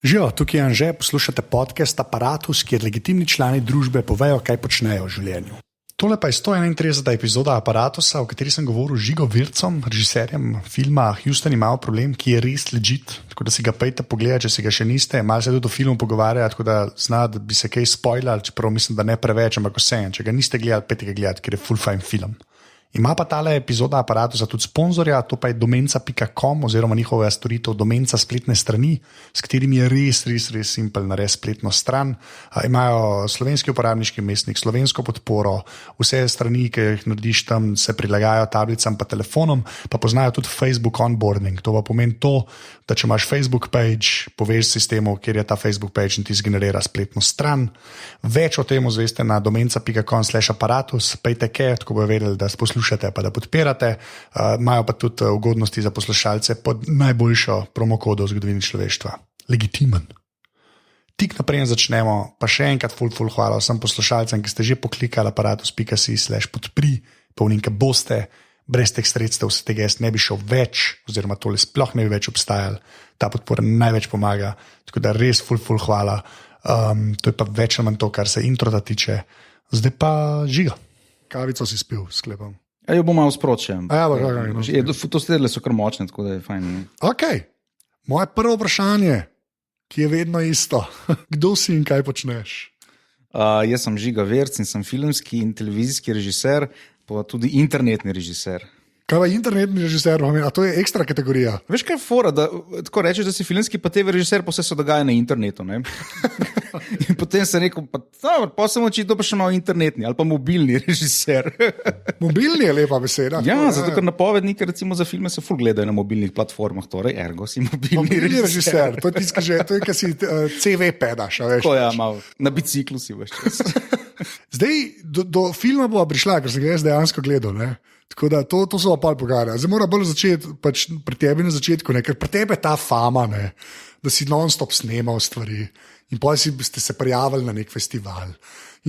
Živijo, tukaj je Anže, poslušate podcast Apparatus, kjer legitimni člani družbe povejo, kaj počnejo v življenju. Tole pa je 131. epizoda Apparatusa, v kateri sem govoril z Žigo Vircem, režiserjem filma Houston ima problem, ki je res legit. Tako da si ga pejte pogledati, če si ga še niste. Malo se tudi o filmu pogovarjati, tako da zna, da bi se kaj spoilali, čeprav mislim, da ne preveč, ampak vseeno. Če ga niste gledali, pejte ga gledati, ker je full fine film. Ima pa tale epizoda Apparatusa tudi sponzorja, to pa je domenca.com oziroma njihova storitev Domenca spletne strani, s katerimi je res simpel narediti spletno stran. Imajo slovenski uporabniški mestnik, slovensko podporo, vse strani, ki jih narediš tam, se prilagajajo tablicam pa telefonom, pa poznajo tudi Facebook onboarding. To pa pomeni to, da če imaš Facebook page, poveš sistemu, kjer je ta Facebook page in ti zgenerira spletno stran. Več o tem zveste na domenca.com/apparatus, pejte kaj, tako bo vedeli, da poslušate pa da podpirate. Imajo pa tudi ugodnosti za poslušalce pod najboljšo promokodo v zgodovini človeštva. Legitimen. Tik naprej začnemo, pa še enkrat ful hvala vsem poslušalcem, ki ste že poklikali apparatus.si/podpri, polninke boste. Brez teh sredstev se tega jaz ne bi šel več, oziroma tole sploh ne bi več obstajal. Ta podpora največ pomaga, tako da res ful hvala. To je pa več ali manj to, kar se introta tiče. Zdaj pa Žiga. Kavico si spil, sklepam. Jo bom malo spročil. To stedle so kar močne, tako da je fajn. Ok, moje prvo vprašanje, ki je vedno isto. Kdo si in kaj počneš? Jaz sem Žiga Virc in sem filmski in televizijski režiser, pa tudi internetni režiser. Kaj pa internetni režiser? A to je ekstra kategorija? Veš kaj je fora, da tako rečeš, da si filmski pa TV režiser, pa vse se dogaja na internetu, ne? In potem sem rekel, pa sem očitno pa še malo internetni ali pa mobilni režiser. Mobilni je lepa beseda. Ja, zato ker napovedniki recimo za filme se ful gledajo na mobilnih platformah, torej ergo si mobilni režiser. To je tisto, kaj si CV pedaš, a veš. Tako ja, malo na biciklu si veš čas. Zdaj, do filma bova prišla, ker sem ga jaz dejansko gledal, ne? Tako da to so pa pogajali. Zdaj mora bolj začeti pač pri tebi na začetku, ne? Ker pri tebi je ta fama, ne? Da si non-stop snemal stvari in potem ste se prijavili na nek festival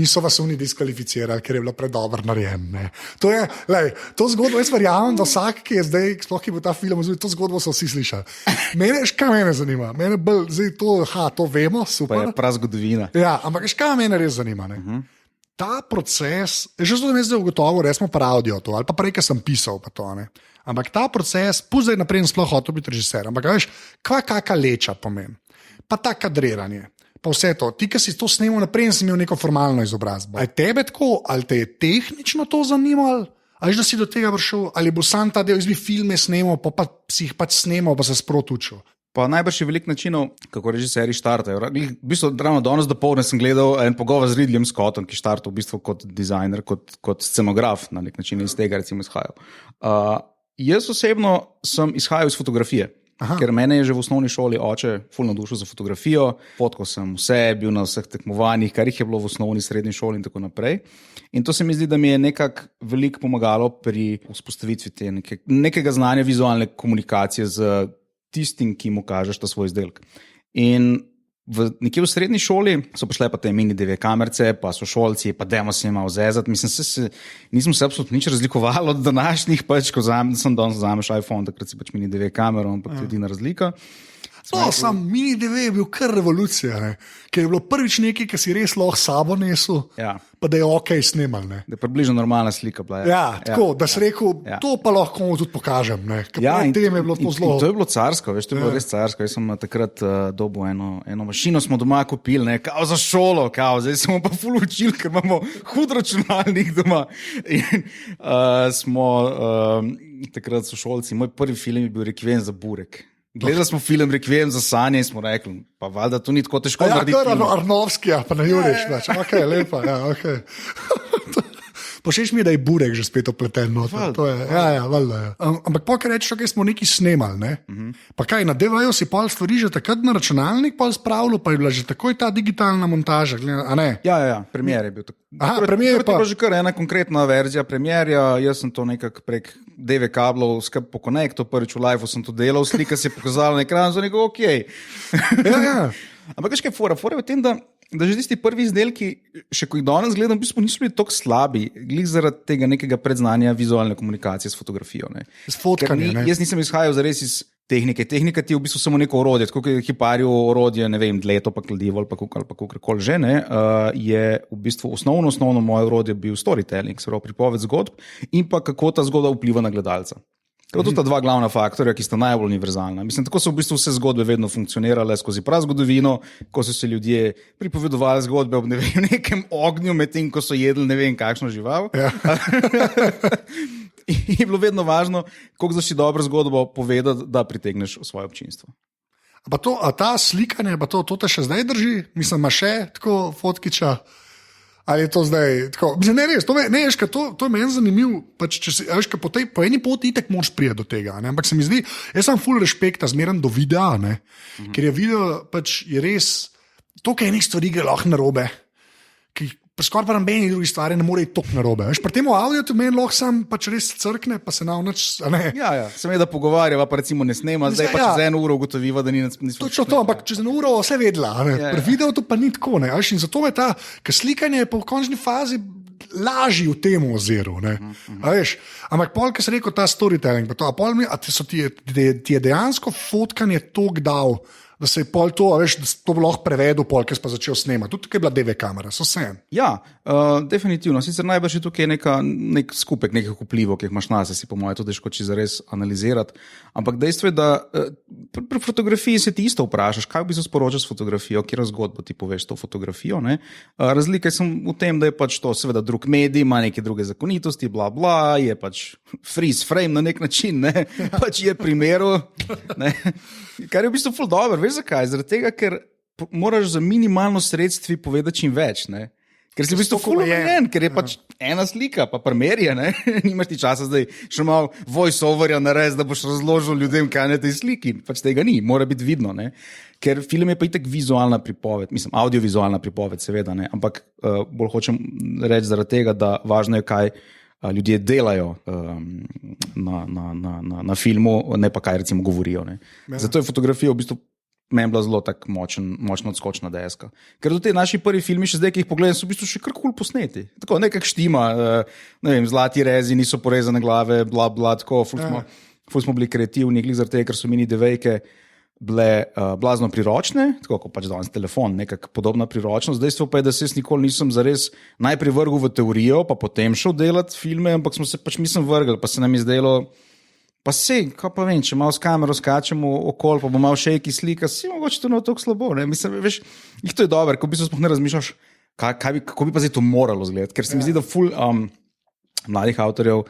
in so vas oni diskvalificirali, ker je bilo predobro narejeno. To zgodbo jaz verjamem, da vsak, ki je zdaj, sploh ki bo ta film vzul, to zgodbo so vsi slišali. Kaj mene zanima? Mene bolj, zdaj to vemo, super. Pa je prav zgodovina. Ja, ampak kaj mene res zanima, ne? Ta proces, že zelo ne zdaj ugotovil, resmo pa audio to, ali pa prej, ker sem pisal pa to, ne. Ampak ta proces, zdaj naprej sploh hotel biti režiser, ampak veš, kakva leča pomeni, pa ta kadriranje, pa vse to, ti, ki si to snemal naprej in si imel neko formalno izobrazbo. Ali tebe tako, ali te je tehnično to zanimalo, ali da si do tega prišel, ali bo sam ta del izbi filme snemal, pa si jih pač snemal, pa se sprot učil. Pa najbrž je veliko načinov, kako režiserji štartajo. V bistvu, ravno danes dopoldne sem gledal en pogovor z Ridleyjem Scottom, ki štartal v bistvu kot dizajner, kot scenograf, na nek način iz tega recimo izhajal. Jaz osebno sem izhajal iz fotografije, ker mene je že v osnovni šoli oče ful navdušil za fotografijo, fotkal sem vse, bil na vseh tekmovanjih, kar jih je bilo v osnovni, srednji šoli in tako naprej. In to se mi zdi, da mi je nekako veliko pomagalo pri vzpostavitvi nekega znanja vizualne komunikacije z tistim, ki mu kažeš ta svoj izdelek. In nekje v srednji šoli so prišle pa te mini DV kamerce, pa so šolci, pa dajmo se malo zezati. Mislim, nismo se absolutno nič razlikovali od današnjih, pač, ko sem danes vzameš iPhone, takrat si pač mini DV kamero, ampak edina razlika. Sam mini DV je bil kar revolucija, ne? Ker je bilo prvič nekaj, ki si res lahko sabo nesel, pa da je ok snemal. Ne? Da je približno normalna slika bila. Da si rekel, to pa lahko mu tudi pokažem. In tem je bilo to zelo. To je bilo carsko, veš, to je bilo res carsko. Jaz sem takrat dobil eno mašino, smo doma kupili, ne, kao za šolo, zdaj smo pa ful učili, ker imamo hud računalnik doma. In smo takrat so šolci, moj prvi film je bil Rekviem za burek. Gledali smo film Rekviem za sanje in smo rekli, pa valjda to ni tako težko narediti. Ja, to je Arnovski, pa ne Juriš več. Ok, lepa, ok. Pošeš mi, da je burek že spet opleten. Valjda. Ampak pokaj rečeš, ok, smo nekaj snemali, ne? Pa kaj, na DV-ju si pol stvari že takrat na računalnik pol spravljal, pa je bila že takoj ta digitalna montaža, a ne? Ja, Premiere je bil tako. Premiere pa. To je že kar ena konkretna verzija Premierja, jaz sem to nekako prek DV kablov skupaj po konektu, prvič v live sem to delal, slika se je pokazala na ekranu, za neko ok. Ja. Ampak kaj je fora? Fora je v tem, da že tisti prvi izdelki, še ko jih danes gledam, v bistvu niso bili tako slabi, glih zaradi tega nekega predznanja vizualne komunikacije s fotografijo. Ne. S fotkanje, ne. Jaz nisem izhajal zares iz tehnike. Tehnika ti je v bistvu samo neko orodje, tako kot je kiparju orodje, ne vem, leto pa kladivo ali pa kakorkoli že, ne, je v bistvu osnovno moje orodje bil storytelling, se pravi pripoved zgodb in pa kako ta zgodba vpliva na gledalca. To sta dva glavna faktorja, ki sta najbolj univerzalna. Mislim, tako so v bistvu vse zgodbe vedno funkcionirale skozi prazgodovino, ko so se ljudje pripovedovali zgodbe ob nekem ognju, medtem ko so jedli ne vem kakšno žival. Ja. In je bilo vedno važno, koliko znaš dobro zgodbo povedati, da pritegneš v svoje občinstvo. A ta slikanje, to te še zdaj drži? Mislim, ima še tako fotkiča? Ali je to zdaj tako? Mislim, ne res, to je meni zanimivo. Pač, po eni poti itek moraš priti do tega. Ne? Ampak se mi zdi, jaz sem full respekta zmeren do videa, ker je video pač je res, toliko enih stvari gre lahko narobe. Skoraj pa nobeni drugi stvari ne more iti toliko narobe. Pri tem audio tu meni lahko sam pač res crkne, pa se navnič. Ja, sem da pogovarjava, pa recimo ne snema, zdaj pa čez 1 uro ugotoviva, da ni nismo. Točno to, ampak čez 1 uro vse vedela. Pri videu to pa ni tako. In zato je ta, ker slikanje je po končni fazi lažji v tem oziru. Ampak pol, ki si rekel, ta storytelling, ti je dejansko fotkanje tok dal, da se je pol to, da to bi lahko prevedel, pol, ki si pa začel snemati. Tudi tukaj je bila DV kamera, so vse. Ja, definitivno. Sicer najbrž je tukaj nek skupek nekih vplivov, ki jih imaš nas, si po mojem to težko čisto res analizirati. Ampak dejstvo je, da pri fotografiji se ti isto vprašaš, kaj bi se sporočil s fotografijo, kjer zgodbo ti poveš to fotografijo. Ne? Razlika je v tem, da je pač to seveda drug medij, ima neke druge zakonitosti, bla bla, je pač freeze frame na nek način, ne? Pač je primeru, ne? Kar je v bistvu ful dobro. Veš zakaj? Zaradi tega, ker moraš za minimalno sredstvi povedati čim več, ne? Ker si v bistvu ful omejen, ker je pač ena slika, pa primerja, ne? Nimaš ti časa zdaj še malo voice-overja narediti, da boš razložil ljudem, kaj je na tej sliki. Pač tega ni, mora biti vidno, ne? Ker film je pa itak vizualna pripoved, mislim, audiovizualna pripoved, seveda, ne? Ampak bolj hočem reči zaradi tega, da važno je, kaj ljudje delajo na filmu, ne pa kaj recimo govorijo. Ne? Zato je fotografija v bistvu meni bila zelo tako močno odskočna deska. Ker do te naši prvi filmi, še zdaj, ki jih pogledam, so v bistvu še kar kul posneti. Tako nekak štima, ne vem, zlati rezi, niso porezane glave, bla bla, tako, ful smo bili kreativni, glih zaradi tega, ker so mini devejke bile blazno priročne, tako kot pač danes telefon, nekak podobna priročnost. Dejstvo pa je, da se jaz nikoli nisem zares najprej vrgel v teorijo, pa potem šel delati filme, ampak smo se pač mislim vrgli, pa se nam je zdelo, pa sej, kaj pa vem, če malo s kamero skačemo okoli, pa bo malo šejki slika, si mogoče to ne tako slabo, ne? Mislim, veš, jih to je dobro, ko v bistvu sploh ne razmišljaš, kako bi pa zdaj to moralo zgledati, ker se mi zdi, da ful mladih avtorjev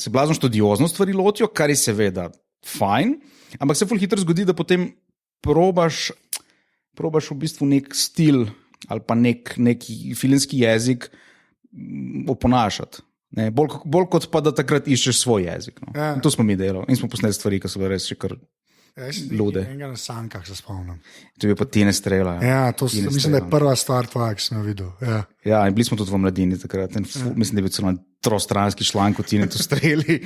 se blazno študiozno stvari lotijo, kar je seveda fajn, ampak se ful hitro zgodi, da potem probaš v bistvu nek stil ali pa neki filmski jezik oponašati. Ne? Bolj kot pa, da takrat iščeš svoj jezik. No? Ja. To smo mi delali in smo posneli stvari, ki so bile res še kar lude. Enega na sankah se spomnim. To je pa Tine Strela. Ja, to mislim, da je prva stvar tvoja, ki sem jo videl. Ja, in bili smo tudi v Mladini takrat. Mislim, da je bil celo trostranski članek o Tine Streli.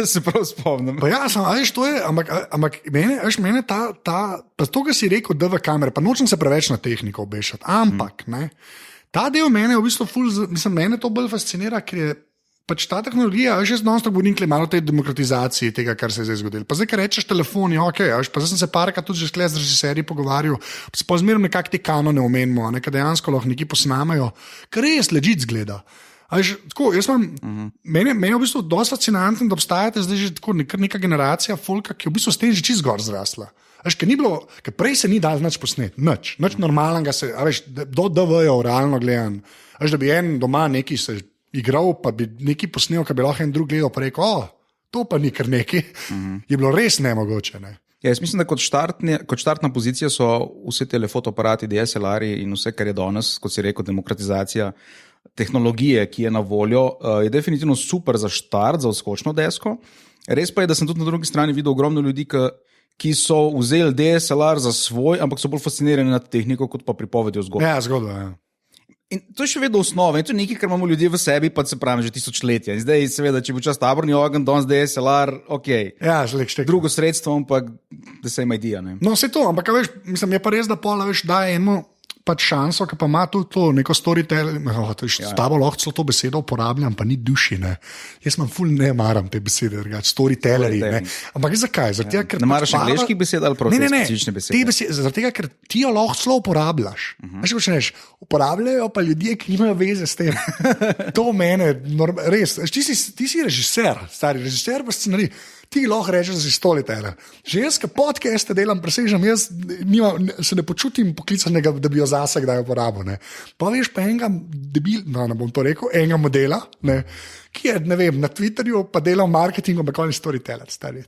Se prav spomnim. Pa ja, veš, to je, ampak mene ta to, kar si rekel, DV kamere, pa nočem se preveč na tehniko obešati, ampak ta del mene v bistvu mene to bolj fascinira, ker je pač ta tehnologija, jaz non-stop govorim malo o tej demokratizaciji tega, kar se je zdaj zgodilo. Pa zdaj, kaj rečeš telefoni, pa zdaj sem se parkrat tudi že z režiserji pogovarjal, pa se pa zmerom nekako te kanone omenimo, nekaj dejansko lahko neki posnamajo, kar res legit zgleda. Tako, meni je v bistvu dosti fascinantno, da obstajate zdaj že tako neka generacija folka, ki je v bistvu s tem že čist gor zrasla. Ker prej se ni dal nič posneti, nič normalnega se, do DV-jev realno gledan, da bi en doma neki se igral, pa bi neki posnel, ki bi lahko en drug gledal, pa rekel, to pa ni kar neki, je bilo res nemogoče. Ne? Ja, jaz mislim, da kot štartna pozicija so vse te fotoaparati, DSLR-ji in vse, kar je danes, kot si rekel, demokratizacija tehnologije, ki je na voljo, je definitivno super za štart, za odskočno desko. Res pa je, da sem tudi na drugi strani videl ogromno ljudi, ki so vzeli DSLR za svoj, ampak so bolj fascinirani nad tehniko, kot pa pripovedjo zgodbe. Ja, zgodba, ja. In to je še vedno osnova, in to je nekaj, kar imamo ljudje v sebi, pa se pravi že tisočletja. In zdaj, seveda, če bo čas taborni ogenj, danes DSLR, ok. Ja, drugo sredstvo, ampak the same idea. Ne? No, vse to, ampak veš, mislim, je pa res, da pola veš, daje eno pač šanso, ki pa ima tudi to neko storytelling. S tabo lahko celo to besedo uporabljam, pa ni duši. Ne. Jaz imam ful ne maram te besede, storytelleri. Ampak zakaj? Tega, ne maraš angleških besed ali prav specifične besede? Zaradi tega, ker ti jo lahko celo uporabljaš. Uporabljajo pa ljudje, ki nimajo veze s tem. To mene, res. Ti si režiser, stari režiser pa scenarij. Ti lahko rečeš, da si storyteller. Že jaz, ki podcaste delam, presežem, jaz se ne počutim poklicanega, da bi jo zase kdaj uporabil. Ne. Pa veš pa enega ne bom to rekel, enega modela, ne, ki je, ne vem, na Twitterju pa dela v marketingu, ampak on je storyteller, stari.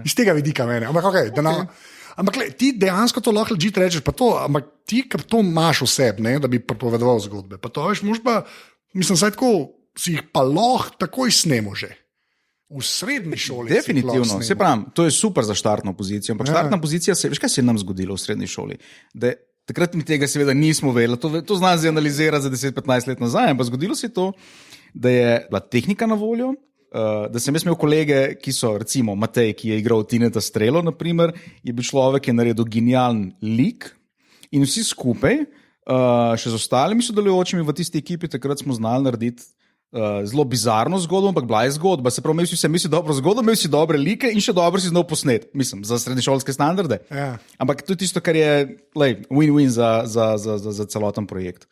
Iz tega vidika mene. Ampak ti dejansko to lahko legit rečeš, pa to, ampak ti, ker to imaš v sebi, ne, da bi pripovedoval zgodbe. Pa to veš, mislim, saj tako si jih pa lahko takoj snemo že. V srednji šoli. Definitivno. Se pravim, to je super za štartno pozicijo. Ampak štartna pozicija, veš, kaj se je nam zgodilo v srednji šoli? Takrat mi tega seveda nismo vedeli. To znam zdaj analizirati za 10-15 let nazaj. Ampak zgodilo se je to, da je bila tehnika na voljo, da sem jaz imel kolege, ki so, recimo Matej, ki je igral Tineta Strelo, naprimer, je bil človek, ki je naredil genijalen lik in vsi skupaj, še z ostalimi sodelujočimi v tisti ekipi, takrat smo znali narediti zelo bizarno zgodbo, ampak bila je zgodba. Se pravi, imel si dobro zgodbo, imel si dobre like in še dobro si znal posnet. Mislim, za srednješolske standarde. Ja. Ampak to je tisto, kar je win-win za celoten projekt.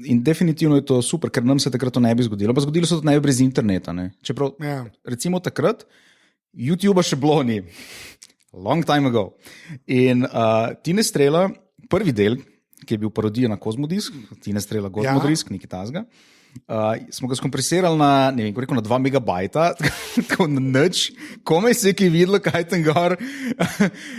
In definitivno je to super, ker nam se takrat to ne bi zgodilo. Pa zgodilo se to ne bi brez interneta. Ne? Čeprav, recimo takrat, YouTube-a še bilo ni. Long time ago. In Tine Strela, prvi del, ki je bil parodija na Kozmodisk, Tine Strela Kozmodisk, nekaj tazga, smo ga skompresirali na, ne vem, ko rekel, na 2 megabajta, tako na nič, komaj se je ki videlo, kaj tam gor.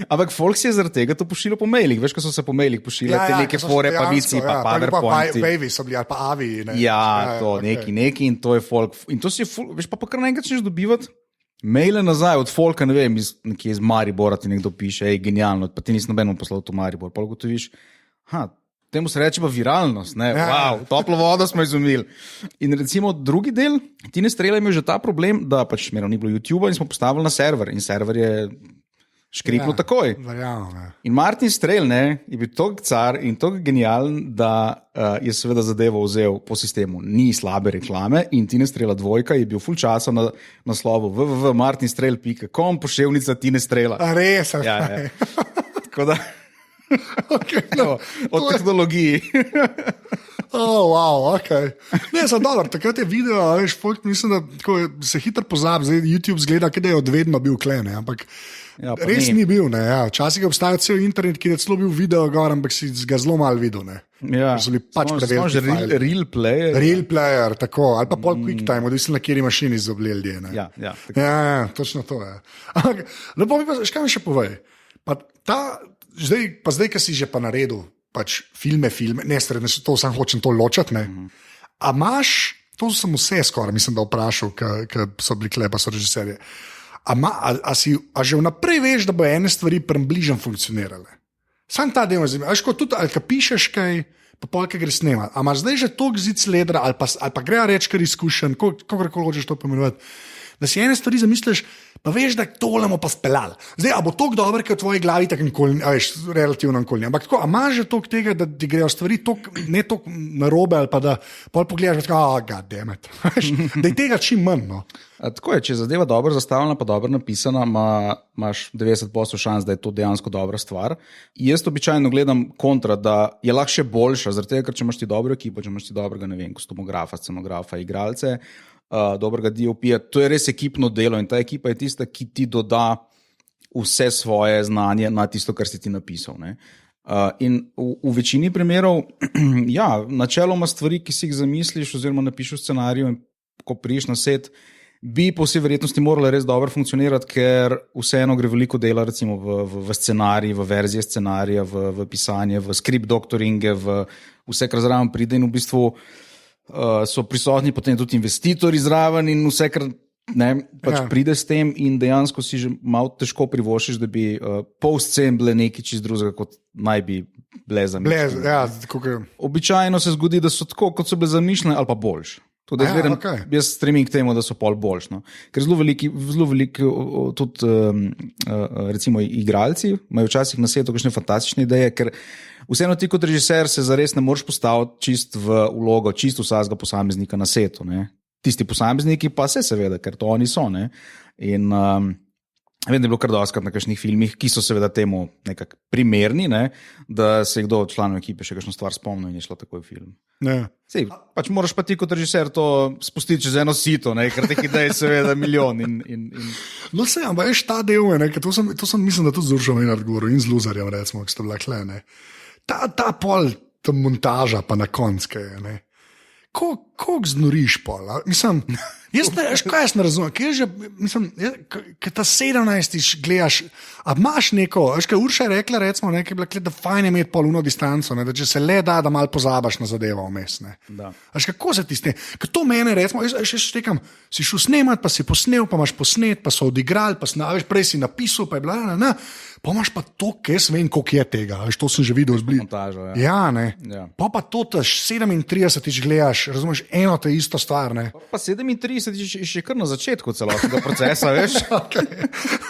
Ampak folk si je zaradi tega to pošiljal po mailih. Veš, ko so se po mailih pošiljali te neke fore, pa vici, pa PowerPointi. Wavi so bili, ali pa Avi. Neki in to je folk. In to si je, veš, pa kar naenkrat češ dobivati maile nazaj od folka, ne vem, nekje iz Maribora ti nekdo piše, genialno, pa ti nisi nobenemu poslal to Maribor. Pa ugotoviš, temu se reče pa viralnost, ne? Wow, toplo vodo smo izumili. In recimo drugi del, Tine Strela je imel že ta problem, da pač ni bilo YouTube-a in smo postavili na server in server je škripnil takoj. In Martin Strel, ne, je bil toliko car in toliko genijalen, da je seveda zadevo vzel po sistemu. Ni slabe reklame in Tine Strela 2 je bil ful časa na naslovu www.martinstrel.com poševnica Tine Strela. A res? Ja. Tako da od tehnologiji. Wow, ok. Ne, sem dober, takrat je video, veš, folk, mislim, da se hitro pozabi, zdaj YouTube zgleda, da je odvedno bil klene, ampak res ni bil, ne, ja. Včasih je obstajal cel internet, ki je celo bil video gor, ampak si ga zelo malo videl, ne. Ja, pač real player. Real player, tako, ali pa pol quick time, odvisno na kjeri mašini zobli ljudje, ne. Ja, točno to je. Ampak, lepo mi pa, škaj mi še povej, pa zdaj, ki si že pa naredil pač filme, ne srednje, to sam hočem to ločati, ne. A imaš, to sem vse skoraj, mislim, da vprašal, ki so bili klepa, so režiserje, a že vnaprej veš, da bo ene stvari približno funkcionirale? Sam ta del me zanima, veš, kot tudi, ali ka pišeš kaj, pa polka gre snemati, a imaš zdaj že toliko zic ledra, ali pa gre reči, kar izkušen, kakorkoli hočeš to pomenovati, da si ene stvari zamisliš, pa veš, da tole bomo pa speljali. Zdaj, a bo toliko dobro, ker v tvoji glavi tako nikoli, a veš, relativno nikoli. Ampak tako, a imaš že toliko tega, da ti grejo stvari ne toliko narobe, ali pa da pol pogledaš, god damn it. Da je tega čim manj, no. Tako je, če je zadeva dobro zastavljena, pa dobro napisana, imaš 90% šans, da je to dejansko dobra stvar. Jaz običajno gledam kontra, da je lahko še boljša, zaradi tega, ker če imaš ti dobro ekipo, če imaš ti dobrega, ne vem, kostumografa, scenografa, igralce, dobrega DOP-ja, to je res ekipno delo in ta ekipa je tista, ki ti doda vse svoje znanje na tisto, kar si ti napisal. Ne? In v večini primerov, ja, načeloma stvari, ki si jih zamisliš oziroma napišeš scenarij in ko priješ na set, bi po vsej verjetnosti morale res dobro funkcionirati, ker vseeno gre veliko dela recimo v scenarij, v verzije scenarija, v pisanje, v script doctoringe, v vse, kar zraven pride in v bistvu so prisotni potem tudi investitorji zraven in vse, kar pride s tem in dejansko si že malo težko privošiš, da bi post-scene bile nekaj čist drugega, kot naj bi bile zamišljene. Običajno se zgodi, da so tako, kot so bile zamišljene ali pa boljše. Tudi jaz stremim k temu, da so pol boljši. No. Ker zelo veliko tudi recimo igralci imajo včasih na svetu kakšne fantastične ideje, ker vseeno ti kot režiser se zares ne moreš postaviti čist v vlogo čist vsakega posameznika na svetu. Ne. Tisti posamezniki pa seveda, ker to oni so. Ne. In vem, da je bilo kar dostakrat na kakšnih filmih, ki so seveda temu nekako primerni, ne, da se je kdo od članov ekipe še kakšno stvar spomnil in je šlo takoj film. Sej, pač moraš pa ti kot režiser to spustiti čez eno sito, ne, ker teh idej seveda milijon. No se, ampak veš ta del, to sem mislim, da tudi z Uršom Menard govoril in z Luzarjem, recimo, ki sta bila kle, ne. Ta pol, ta montaža pa na konc, ne. Koliko znoriš pol? Mislim, jaz ne razumem, kaj ta 17 gledaš, a imaš neko, kaj Urša je rekla, recimo, nekaj je bila, da fajn je imeti poluno distanco, ne, da če se le da malo pozabaš na zadevo vmes. Kako se ti s tem? Ker to mene, recimo, jaz štekam, si šel snemat, pa si posnel, pa imaš posnet, pa so odigrali, pa prej si napisal, pa je bila, pa imaš pa to, jaz vem, koliko je tega, to sem že videl zblizu. Montažo, ja. Ne. Ja. Pa to 37 gledaš, razumeš, eno te isto stvar, ne. Pa 37 je še kar na začetku celotnega procesa, veš?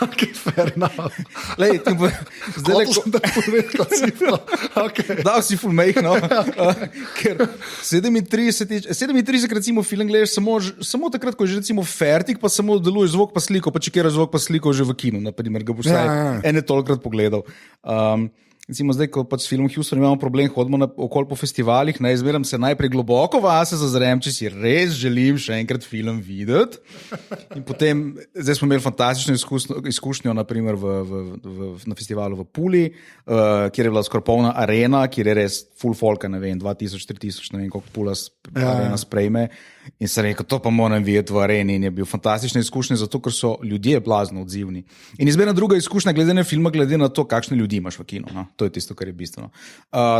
Ok, fair enough. Lej, zdaj sem da povedal cifro. Dal si full make, no. Ker 37 recimo film gledaš samo takrat, ko je že recimo fertik, pa samo deluješ zvok pa sliko, pa če kjer zvok pa sliko že v kinu, naprimer, ga boš ene tolikrat pogledal. Recimo zdaj, ko pač s filmom Houston imamo problem, hodimo okoli po festivalih, izmeram se najprej globoko vase zazrem, če si res želim še enkrat film videti. In potem, zdaj smo imeli fantastično izkušnjo, naprimer na festivalu v Puli, kjer je bila skoraj polna arena, kjer je res full folka, ne vem, 2000, 3000, ne vem, koliko Pula arena sprejme. In se rekel, to pa moram videti v areni in je bil fantastična izkušnja, zato ker so ljudje blazno odzivni. In izmerna druga izkušnja glede na filma, glede na to, kakšne ljudi imaš v kinu. No? To je tisto, kar je bistveno.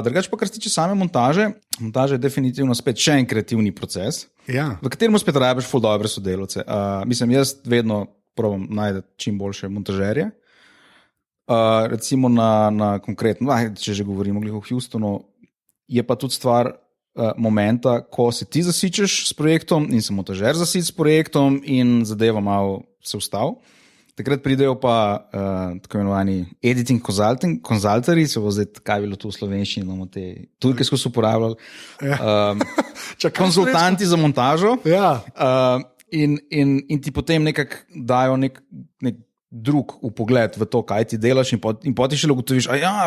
Drugače pa, kar se tiče same montaže, montaža je definitivno spet še en kreativni proces, v katerem spet rabiš ful dobre sodelavce. Mislim, jaz vedno probam najti čim boljše montažerje. Recimo na konkretno, če že govorimo o Houstonu, je pa tudi stvar momenta, ko se ti zasičeš s projektom in se montažer zasič s projektom in zadeva malo se ustavi. Takrat pridejo pa tako imenovani editing consultants, se bo zdaj, kaj bilo tu v slovenščini, imamo te tujke, ki so uporabljali, konzultanti za montažo in ti potem nekako dajo nek drug upogled v to, kaj ti delaš in poti še ugotoviš,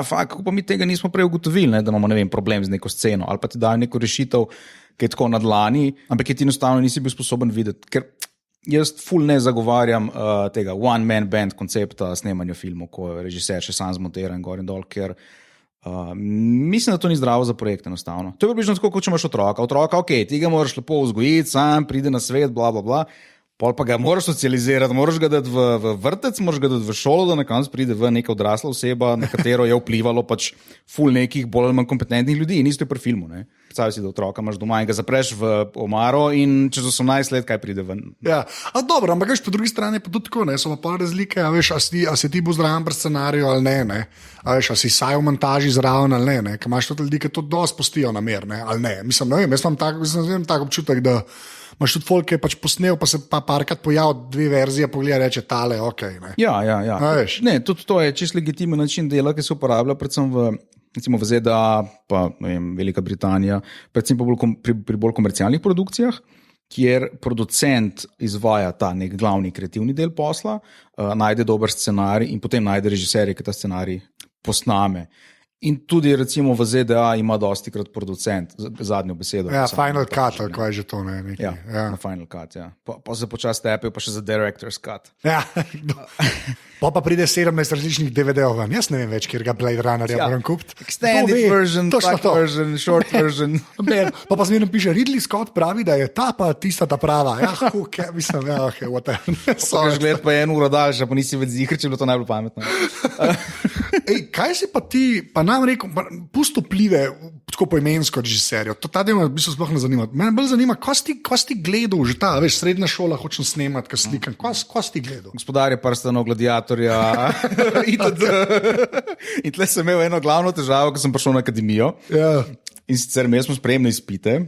kako pa mi tega nismo prej ugotovili, ne, da imamo, ne vem, problem z neko sceno, ali pa ti dajo neko rešitev, ki je tako na dlani, ampak je ti enostavno nisi bil sposoben videti, ker jaz ful ne zagovarjam tega one-man band koncepta snemanja filmov, ko je režiser še sam zmontiran gor in dol, ker mislim, da to ni zdravo za projekt enostavno. To je približno tako, kot če imaš otroka, ok, ti ga moraš lepo vzgojiti, sam pride na svet, bla, bla, bla, pol pa ga moraš socializirati, moraš ga dati v vrtec, moraš ga dati v šolo, da na koncu pride v neka odrasla oseba, na katero je vplivalo pač ful nekih bolj ali manj kompetentnih ljudi in isto je pri filmu, ne. Predstavljaj si, da otroka imaš doma in ga zapreš v omaro in čez 18 let kaj pride ven. Ja, dobro, ampak po drugi strani pa tudi tako, ne, so pa razlike, a si ti bo zraven pri scenariju ali ne, a si saj v montaži zraven ali ne, ker imaš tudi ljudi, ki to dosti pustijo namer, ne, ali ne. Mislim, ne vem, jaz imam tak občutek, da imaš tudi folk, ki je pač posnel, pa se pa parkrat pojavil 2 verzije, pogleda, reče tale, ok. Ne. Ja. Ne, tudi to je čisto legitimen način dela, ki se uporablja predvsem v ZDA, pa ne vem, Velika Britanija, predvsem pa pri bolj komercialnih produkcijah, kjer producent izvaja ta nek glavni kreativni del posla, najde dober scenarij in potem najde režiserje, ki ta scenarij posname. In tudi recimo v ZDA ima dostikrat producent zadnjo besedo. Ja, Final Cut, ali kaj je že to, ne? Ja, na Final Cut, ja. Pa se počasi tepejo, pa še za Director's Cut. Ja, pa pride 17 različnih DVD-ov ven. Jaz ne vem več, kjer ga Blade Runnerja moram kupiti. Extended version, cut version, short version. Pa zmerno piše, Ridley Scott pravi, da je ta pa tista ta prava. Ja, mislim, ok, whatever. Pokaš gled pa 1 uro daljša, pa nisi več zihar, če je bilo to najbolj pametno. Kaj si pa ti, pa nam rekel, pusto plive tako poimensko režiserjo, ta del me v bistvu sploh ne zanima. Mene bolj zanima, ko si ti gledal že ta, veš, srednja šola, hočem snemati, kaj slikam, ko si ti gledal? Gospodarje prstanov, Gladiatorja itd. In tle sem imel eno glavno težavo, ko sem prišel na akademijo. In sicer imeli smo sprejemne izpite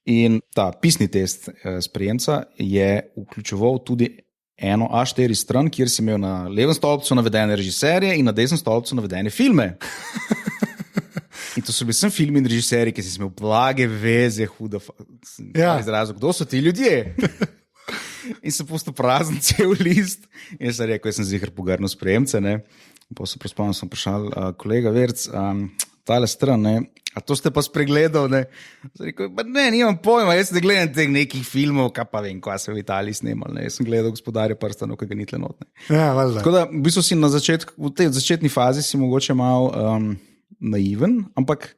In ta pisni test sprejemca je vključeval tudi eno A4 stran, kjer si imel na levem stolpcu navedene režiserje in na desnem stolpcu navedene filme. In to so bili vsem filmi in režiserji, ki si imel blage veze, huda izrazov, kdo so ti ljudje. In sem pustil prazen cel list in sem rekel, jaz sem zihar pogrnil sprejemce, ne. Pa se spomnim, sem prišel, kolega Verc, tale stran, ne, a to ste pa spregledal, ne. Sem rekel, ne, nimam pojma, jaz ne gledam teh nekih filmov, kaj pa vem, kaj se v Italiji snemali, ne. Jaz sem gledal Gospodarja prstanov, ki ga ni tle not, ne. Ja, valjda. Tako da, v bistvu si v tej začetni fazi si mogoče malo naiven, ampak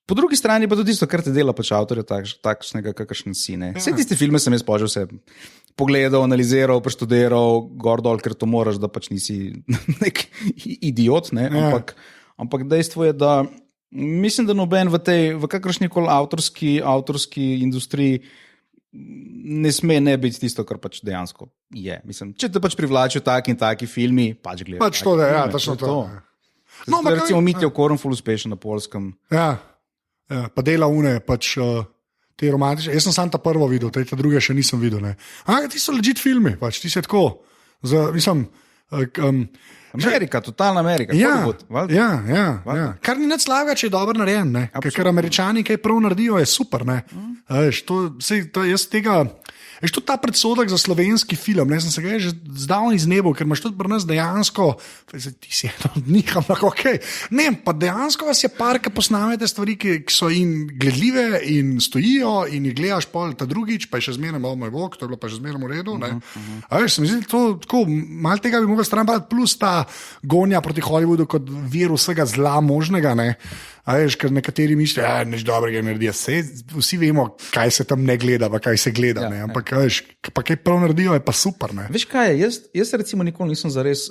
po drugi strani pa tudi tisto, kar te dela pač avtorja takšnega, kakršen si, ne. Vse tiste filme sem jaz požil vse pogledal, analiziral, preštudiral, gor dol, ker to moraš, da pač nisi nek idiot, ne, ampak dejstvo je, da mislim, da noben v kakršnikoli avtorski industriji ne sme ne biti tisto, kar pač dejansko je. Mislim, če te pač privlačijo taki in taki filmi, pač gledaš. Pač to, da je, točno to. No, recimo Mitja Korenful uspešen na Poljskem. Ja, pa dela une, pač te romantične. Jaz sem sam ta prvo videl, ta druga še nisem videl. Ne. Ti so legit filmi, pač ti se tako. Mislim, Amerika, totalna Amerika. Ja. Kar ni nič slabega, če je dobro narejen. Ker Američani kaj prav naredijo, je super. Jaz tega. Veš, tudi ta predsodek za slovenski film, ne, sem se ga že zdavno iznebil, ker imaš tudi pri nas dejansko, ti si eno od njih, ampak okej. Ne, pa dejansko vas je par, ki posnamete stvari, ki so in gledljive in stojijo in jih gledaš pol ta drugič, pa je še zmeraj, oh moj bog, to je bilo pa že zmeraj v redu. A veš, se mi zdi, to tako, malo tega bi mogel stran brati, plus ta gonja proti Hollywoodu kot vir vsega zla možnega, ne. A veš, ker nekateri mislijo, nič dobrega ne naredijo. Vsi vemo, kaj se tam ne gleda, pa kaj se gleda. Ne? Ampak veš, pa kaj prav naredijo, je pa super. Ne? Veš kaj je, jaz recimo nikoli nisem zares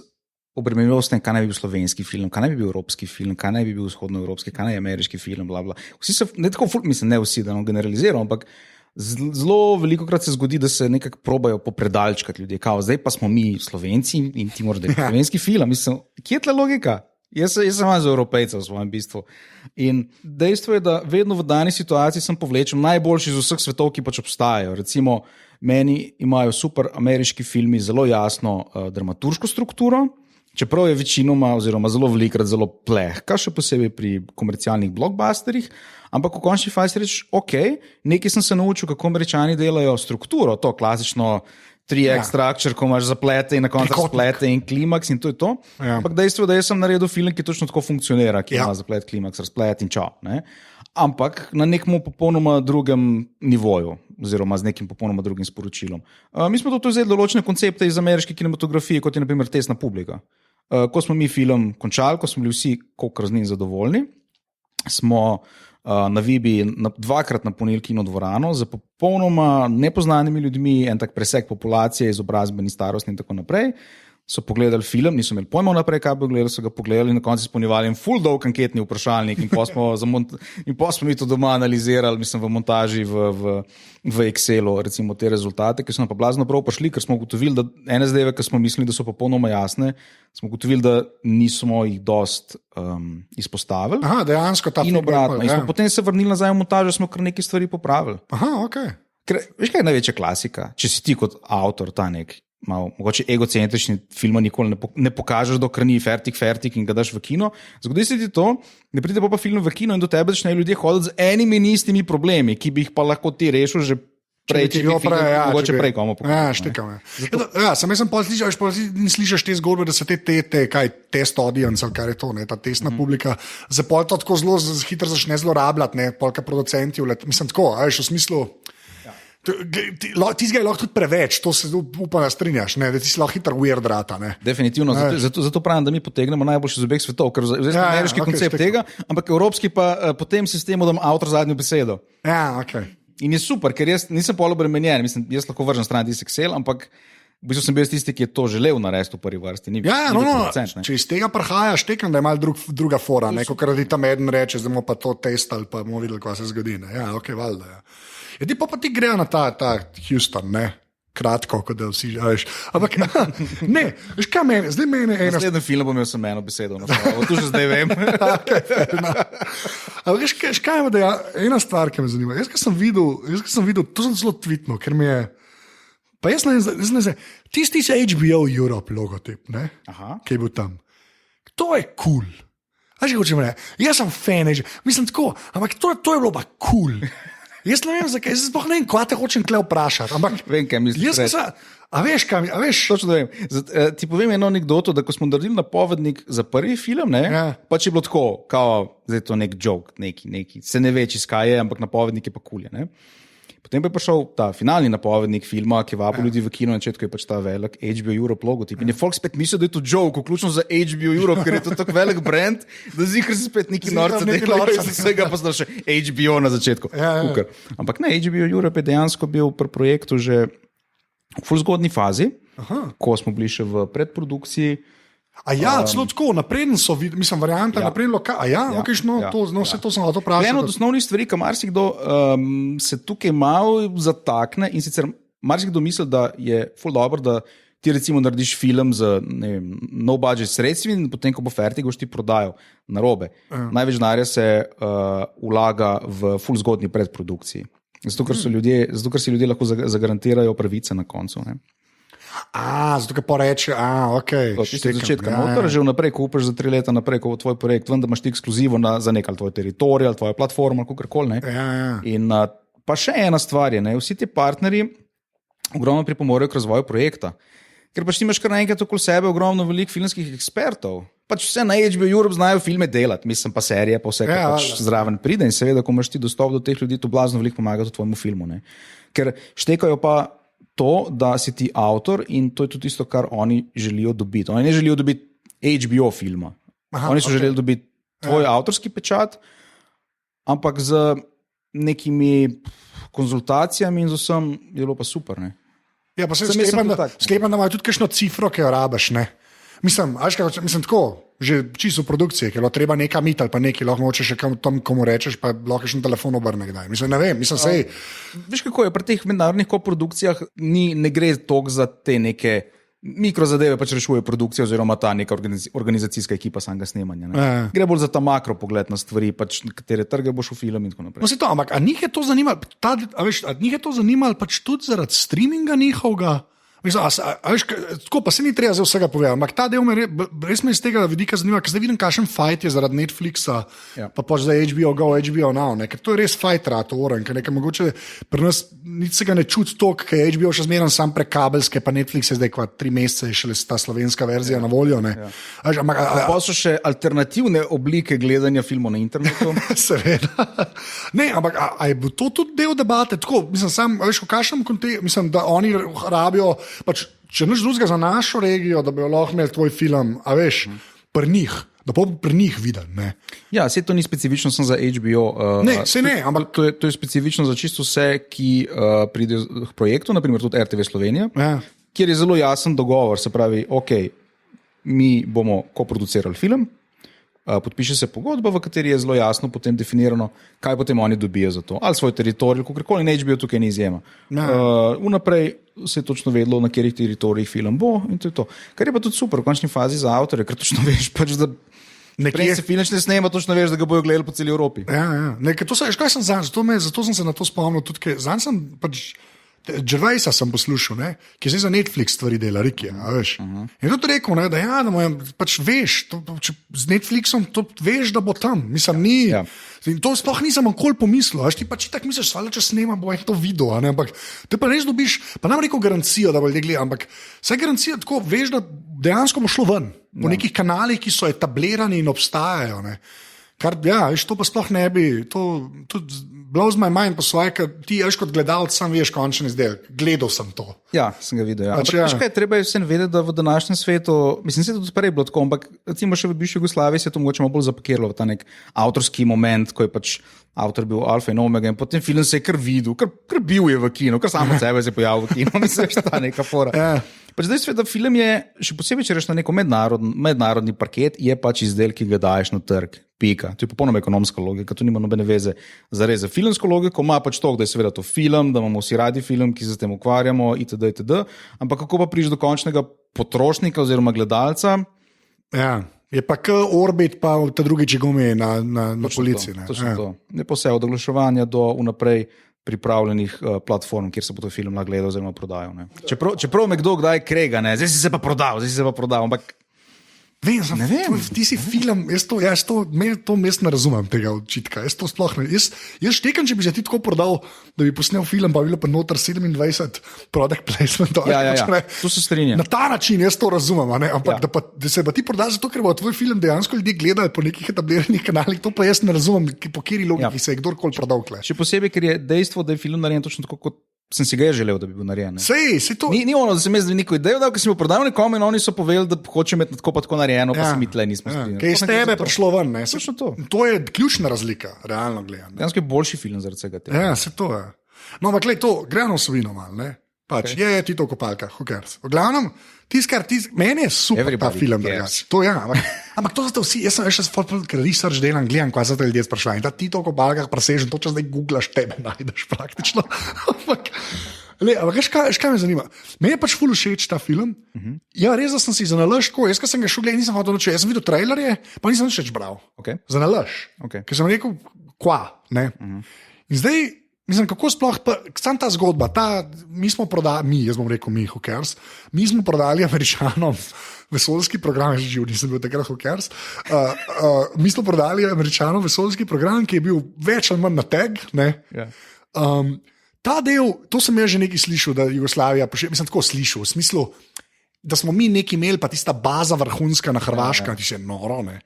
obremenil s tem, kaj naj bi bil slovenski film, kaj naj bi bil evropski film, kaj naj bi bil vzhodnoevropski, kaj naj je ameriški film, bla, bla. Vsi so, ne tako, mislim, ne vsi, da ne generaliziram, ampak zelo veliko krat se zgodi, da se nekako probajo popredalčkati ljudje. Kao, zdaj pa smo mi Slovenci in ti moraš delati slovenski film. Mislim, kje je tla logika? Jaz sem za Evropejca v svojem bistvu. In dejstvo je, da vedno v dani situaciji sem povlečen najboljši iz vseh svetov, ki pač obstajajo. Recimo, meni imajo super ameriški filmi zelo jasno dramaturško strukturo, čeprav je večinoma oziroma zelo velikrat zelo plehka, še posebej pri komercialnih blockbusterjih, ampak v končni fazi rečeš, nekaj sem se naučil, kako Američani delajo strukturo, to klasično 3x structure, ko imaš zaplete in na koncu splete in klimaks in to je to. Ja. Ampak dejstvo je, da jaz sem naredil film, ki točno tako funkcionira, ki ima zaplet, klimaks, razplet in čau. Ne? Ampak na nekem popolnoma drugem nivoju oziroma z nekim popolnoma drugim sporočilom. Mi smo to vzeli določene koncepte iz ameriške kinematografije, kot je na primer Testna publika. Ko smo mi film končali, ko smo bili vsi kolikor z njim zadovoljni, smo na Vibi dvakrat napolnili kinodvorano z popolnoma nepoznanimi ljudmi, en tak presek populacije, izobrazbeni, starostni in tako naprej. So pogledali film, niso imeli pojma naprej, kaj bi gledali, so ga pogledali in na koncu izpolnjevali en full dolg anketni vprašalnik in pa smo mi to doma analizirali, mislim, v montaži v Excelu, recimo te rezultate, ki so nam pa blazno prav prišli, ker smo ugotovili, da ene zadeve, ki smo mislili, da so popolnoma jasne, smo ugotovili, da nismo jih dost izpostavili. Aha, dejansko ta in obratno. In smo potem se vrnili nazaj v montažo, smo kar nekaj stvari popravili. Aha, Ker, veš kaj je največja klasika? Če si ti kot avtor ta nek malo, mogoče egocentrični filma nikoli ne pokažeš, dokler ni fertik in ga daš v kino. Zgodi se ti to, da pride pa film v kino in do tebe začnejo ljudje hoditi z enimi in istimi problemi, ki bi jih pa lahko ti rešil že prej, mogoče prej komu pokažeš. Štekam. Sem pa slišiš te zgodbe, da se te test audience, kar je to, ne, ta testna publika, za pol to tako zelo hitro začne zlorabljati, polka producenti, mislim tako, v smislu. Ti ga je lahko tudi preveč, to se upam, da strinjaš, ne? Da ti si lahko hitro weird rata. Ne? Definitivno, zato pravim, da mi potegnemo najboljši z obeh svetov, ker zdaj smo ameriški koncept tega, ampak evropski pa po tem sistemu dam avtor zadnjo besedo. In je super, ker jaz nisem pol obremenjen, mislim, jaz lahko vržem stran tisti Excel, ampak v bistvu sem bil tisti, ki je to želel narediti v prvi vrsti. Če iz tega prihajaš, tekam, da je malo druga fora, ko ti tam eden reče, zdaj bomo pa to testali, pa bomo videli, kaj se zgodi. Valjda, ti pa ti grejo na ta Houston, ne? kratko, kot da vsi živiš. Ampak ne, veš kaj meni, zdaj meni ena. Naslednji film bom imel samo eno besedo, tu že zdaj vem. Ampak veš kaj je, da ena stvar, ki me zanima. Jaz, ko sem videl, to sem zelo tvitno, ker mi je, pa jaz ne vem, tisti se HBO Europe logotip, ne, ki je bil tam. To je cool. Jaz sem fan, mislim tako, ampak to je bilo pa cool. Jaz ne vem, zakaj, jaz sploh ne vem, kaj te hočem tle vprašati. Ampak, vem, kaj misliš. A veš, kaj misliš? Točno vem. Ti povem eno anekdoto, da ko smo naredili napovednik za prvi film, pač je bilo tako, kao, zdaj je to nek joke, neki, se ne ve, če kaj je, ampak napovednik je pa kulje. Potem pa je prišel ta finalni napovednik filma, ki vabi ljudi v kino, na začetku je pač ta velik HBO Europe logotip. In je folk spet mislil, da je to joke, vključno za HBO Europe, ker je to tako velik brand, da zikr se spet neki norce delajo, iz vsega pa znaš HBO na začetku. Ampak ne, HBO Europe je dejansko bil pri projektu že v ful zgodni fazi, ko smo bili še v predprodukciji. A ja, celo tako, napreden so, mislim, varianta, napreden lokal. A ja, vse to sem lahko vprašal. Eno od osnovnih stvari, ki marsikdo se tukaj malo zatakne in sicer marsikdo misli, da je ful dobro, da ti recimo narediš film z no budget sredstvi in potem, ko bo fertig, boš ti prodajal narobe. Največ denarja se vlaga v ful zgodni predprodukciji. Zato, ker si ljudje lahko zagarantirajo pravice na koncu. Zato kaj poreče, okej. To je začetka noter, že vnaprej kupiš za 3 leta naprej, ko tvoj projekt, vendar imaš ti ekskluzivo za nek ali tvoj teritorij ali tvojo platformo ali kakorkoli. In pa še ena stvar je, vsi ti partnerji ogromno pripomorejo k razvoju projekta. Ker pač ti imaš kar naenkrat okoli sebe ogromno velikih filmskih ekspertov. Pač vse na HBO Europe znajo filme delati, mislim pa serije, pa vse, kar pač zraven pride in seveda, ko imaš ti dostop do teh ljudi, to blazno veliko pomaga tvojemu filmu. Ker štekajo pa to, da si ti avtor in to je tudi isto, kar oni želijo dobiti. Oni ne želijo dobiti HBO filma. Oni so želeli dobiti tvoj avtorski pečat, ampak z nekimi konzultacijami in z vsem je bilo pa super. Ja, pa sklepam, da imajo tudi kakšno cifro, ki jo rabiš, ne? Mislim tako, že čisto v produkciji, ker treba nekam iti ali pa nekaj, lahko moče še tam, komu rečeš, pa lahko še telefon obrne kdaj. Mislim, ne vem, sej. Veš, kako je pri teh mednarodnih koprodukcijah, ne gre toliko za te neke mikrozadeve, pač rešuje produkcijo oziroma ta neka organizacijska ekipa samega snemanja. Gre bolj za ta makro pogled na stvari, pač katere trge boš v film in tako naprej. No, ampak a njih je to zanimalo, pač tudi zaradi streaminga njihovega? Tako pa se ni treba za vsega povedati, ampak ta del me res iz tega vidika zanima, ker zdaj vidim, kakšen fight je zaradi Netflixa, pa pač za HBO Go, HBO Now, ker to je res fight ratoren, ker nekaj mogoče pri nas nič se ga ne čuti toliko, ker je HBO še zmeraj sam prek kabelske, pa Netflix je zdaj 3 mesece je šele ta slovenska verzija na voljo. Pa so še alternativne oblike gledanja filmov na internetu. Seveda. Ne, ampak a je bil to tudi del debate? Tako, mislim, sam, veš, v kakšnem kontekstu, mislim, da oni rabijo pač, če nič drugega za našo regijo, da bi lahko imeli tvoj film, a veš, pri njih, da bo pri njih videl. Ja, se to ni specifično samo za HBO. Ampak to je specifično za čisto vse, ki pridejo k projektu, naprimer tudi RTV Slovenija, kjer je zelo jasen dogovor, se pravi, mi bomo koproducirali film, podpiše se pogodba, v kateri je zelo jasno potem definirano, kaj potem oni dobijo za to. Ali svoj teritorij, kakorkoli, ne HBO tukaj ni izjema. Vnaprej se je točno vedlo, na katerih teritorijih film bo in to je to. Kar je pa tudi super v končni fazi za avtorje, ker točno veš, pač, da prej se film ne snema, točno veš, da ga bojo gledali po celi Evropi. Kaj sem zato sem se na to spomnil tudi, ker zanj sem pač Gervaisa sem poslušal, ki je zdaj za Netflix stvari dela, Rikija, veš. In tudi rekel, da pač veš, z Netflixom to veš, da bo tam. Mislim, ni. In to sploh nisem nikoli pomislil. Ti pač tako misliš, če snema, bo to videl. Ampak te pa res dobiš, pa nam rekel garancijo, da bo ljudje gledali, ampak vse garancija tako veš, da dejansko bo šlo ven. Po nekih kanalih, ki so etablirani in obstajajo. Kar, to pa sploh ne bi, to tudi blows my mind po svoje, ker ti kot gledalec sam veš končen izdelek. Gledal sem to. Ja, sem ga videl. Treba je vsem vedeti, da v današnjem svetu, mislim, se je tudi prej bilo tako, ampak recimo še v bivši Jugoslaviji se je to mogoče malo bolj zapakiralo v ta nek avtorski moment, ko je pač avtor bil alfa in omega in potem film se je kar videl, kar bil je v kinu, kar samo od sebe se je pojavil v kinu, mislim, ta neka fora. Pač dejstvo je, da film je, še posebej, če rečeš na neko mednarodni parket, je pač izdelek, ki ga daješ na trg. Pika. To je popolnoma ekonomska logika, to nima nobene veze za filmsko logiko, ima pač to, da je seveda to film, da imamo vsi radi film, ki se s tem ukvarjamo, itd. Ampak kako pa prideš do končnega potrošnika oziroma gledalca? Ja. Je pa Orbit, pa ta drugi čigumi na policiji. Točno to. Je pa vse od oglaševanja do vnaprej pripravljenih platform, kjer se bo to film nagledal oziroma prodajal. Čeprav me kdo kdaj krega, zdaj si se pa prodal, ampak ne vem. Ti si film, jaz ne razumem tega očitka. Jaz to sploh ne. Jaz štekam, če bi se ti tako prodal, da bi posnel film, pa bi bilo pa noter 27 product placementov. Ja. To se strinjam. Na ta način jaz to razumem, ampak da se pa ti prodaš zato, ker bo tvoj film dejansko ljudje gledali po nekih etabliranih kanalih, to pa jaz ne razumem, po kateri logiki se je kdorkoli prodal. Še posebej, ker je dejstvo, da je film narejen točno tako, kot sem si ga želel, da bi bil narejen. Sej to. Ni ono, da sem jaz neko idejo dal, ker sem jo prodal nekomu in oni so povedali, da hoče imeti tako narejeno, pa se mi tle nismo strinjali. Kaj iz tebe prišlo ven, ne? To je ključna razlika, realno gledano. Dejansko je boljši film zaradi vsega tega. Ja, se to je. No, ampak glej, to gremo vsebino malo, ne? Pač, je ti to kopalka, who cares. V glavnem, meni je super ta film, drugače. To ja, ampak to zato vsi, jaz sem še research delam, gledam, kaj so te ljudje sprašvali. In ta ti to kopalka presežen, to če zdaj googlaš, tebe najdeš praktično. Ampak kaj me zanima? Meni je pač ful všeč ta film. Ja, res, da sem si zanalaško, jaz, ko sem ga šel gledati, nisem hotel noče, jaz sem videl trailerje, pa nisem nič bral. Zanalaš. Ker sem rekel, ne. In zdaj, mislim, kako sploh, sam ta zgodba, mi smo prodali, jaz bom rekel mi, who cares, mi smo prodali Američanom vesoljski program, živ nisem bil takrat, who cares, mi smo prodali Američanom vesoljski program, ki je bil več ali manj na tag, ne. Ta del, to sem jaz že nekaj slišal, da Jugoslavija, mislim tako slišal, v smislu, da smo mi nekaj imeli, pa tista baza vrhunska na Hrvaška, ti še noro, ne.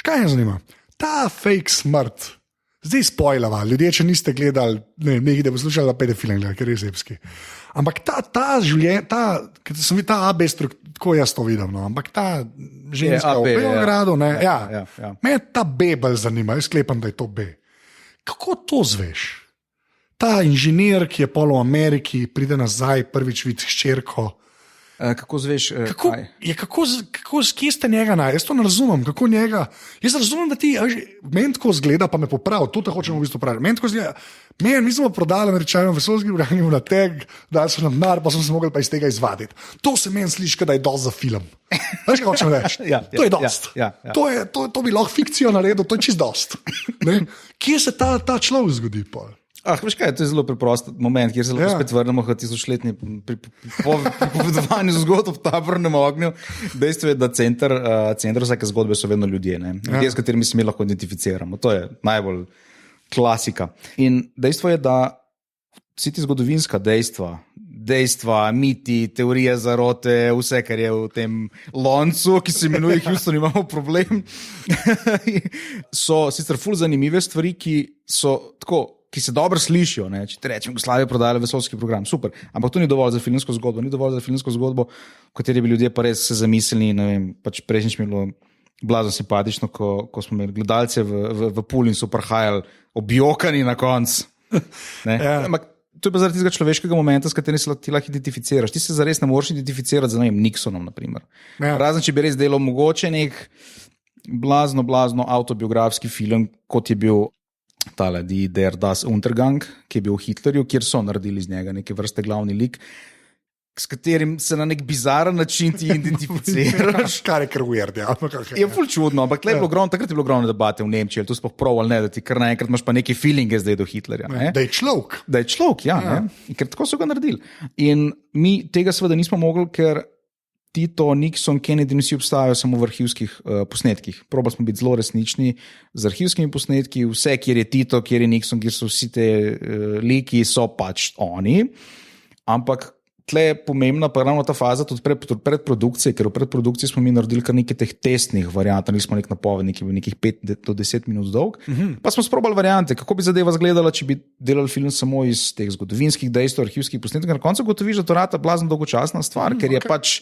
Škaj me zanima? Ta fake smrt, zdaj spoilava, ljudje, če niste gledali, nekaj, da bo slušali, da pedofilem gledali, ker je res epski. Ampak ta življenje, ker sem videl ta AB struktura, tako jaz to vidim, no, ampak ta ženska v Beogradu, ne, me ta B bolj zanima, jaz sklepam, da je to B. Kako to zveš? Ta inženir, ki je pol v Ameriki, pride nazaj, prvič vidi hčerko. Kako zveš? Kje ste njega naj? Jaz to ne razumem. Kako njega? Jaz razumem, da ti meni tako zgleda, pa me popravi, to te hočemo v bistvu praviti. Meni tako zgleda, mi smo prodali Američanom vesoljski program na teg, dali so nam denar, pa smo se mogli pa iz tega izvaditi. To se meni sliši, da je dost za film. Veš, kaj hočem reči? To je dost. To bi lahko fikcijo naredil, to je čist dost. Kje se ta človek zgodi pol? Veš kaj, to je zelo preprost moment, kjer se lahko spet vrnemo k tisočletni pripovedovanju zgodb v tabornem ognju. Dejstvo je, da center vsake zgodbe so vedno ljudje, ljudje, s katerimi se mi lahko identificiramo. To je najbolj klasika. In dejstvo je, da vsi ti zgodovinska dejstva, miti, teorije zarote, vse, kar je v tem loncu, ki se imenuje Houston, imamo problem, so sicer ful zanimive stvari, ki se dobro slišijo, če ti rečem, Jugoslavija prodala vesoljski program, super, ampak to ni dovolj za filmsko zgodbo, v kateri bi ljudje pa res se zamislili, ne vem, pač prejšnjič mi je bilo blazno simpatično, ko smo imeli gledalce v pool in so prihajali objokani na konc. Ampak to je pa zaradi tega človeškega momenta, s katerim se ti lahko identificiraš. Ti se zares ne moreš identificirati z Nixonom, naprimer. Razen, če bi res delal mogoče nek blazno autobiografski film, kot je bil tale Der Das Untergang, ki je bil v Hitlerju, kjer so naredili iz njega neke vrste glavni lik, s katerim se na nek bizaren način ti identificiraš. Kar je kar weird, ja. Je ful čudno, ampak takrat je bilo ogromne debate v Nemčiji, ali to sploh prav ali ne, da ti kar naenkrat imaš pa neke feelinge zdaj do Hitlerja. Da je človek. Ja. Ker tako so ga naredili. In mi tega seveda nismo mogli, ker Tito, Nixon, Kennedy vsi obstajajo samo v arhivskih posnetkih. Probali smo biti zelo resnični z arhivskimi posnetki, vse, kjer je Tito, kjer je Nixon, kjer so vsi te liki, so pač oni. Ampak tle je pomembna pa ravno ta faza tudi predprodukcije, ker v predprodukciji smo mi naredili kar nekaj teh testnih variant, naredili smo nek napovednik, ki je bil nekih 5 do 10 minut dolg, pa smo sprobali variante, kako bi zadeva izgledala, če bi delali film samo iz teh zgodovinskih dejstev, arhivskih posnetkov. Na koncu gotoviš, da to rata blazno dolgočasna stvar, ker je pač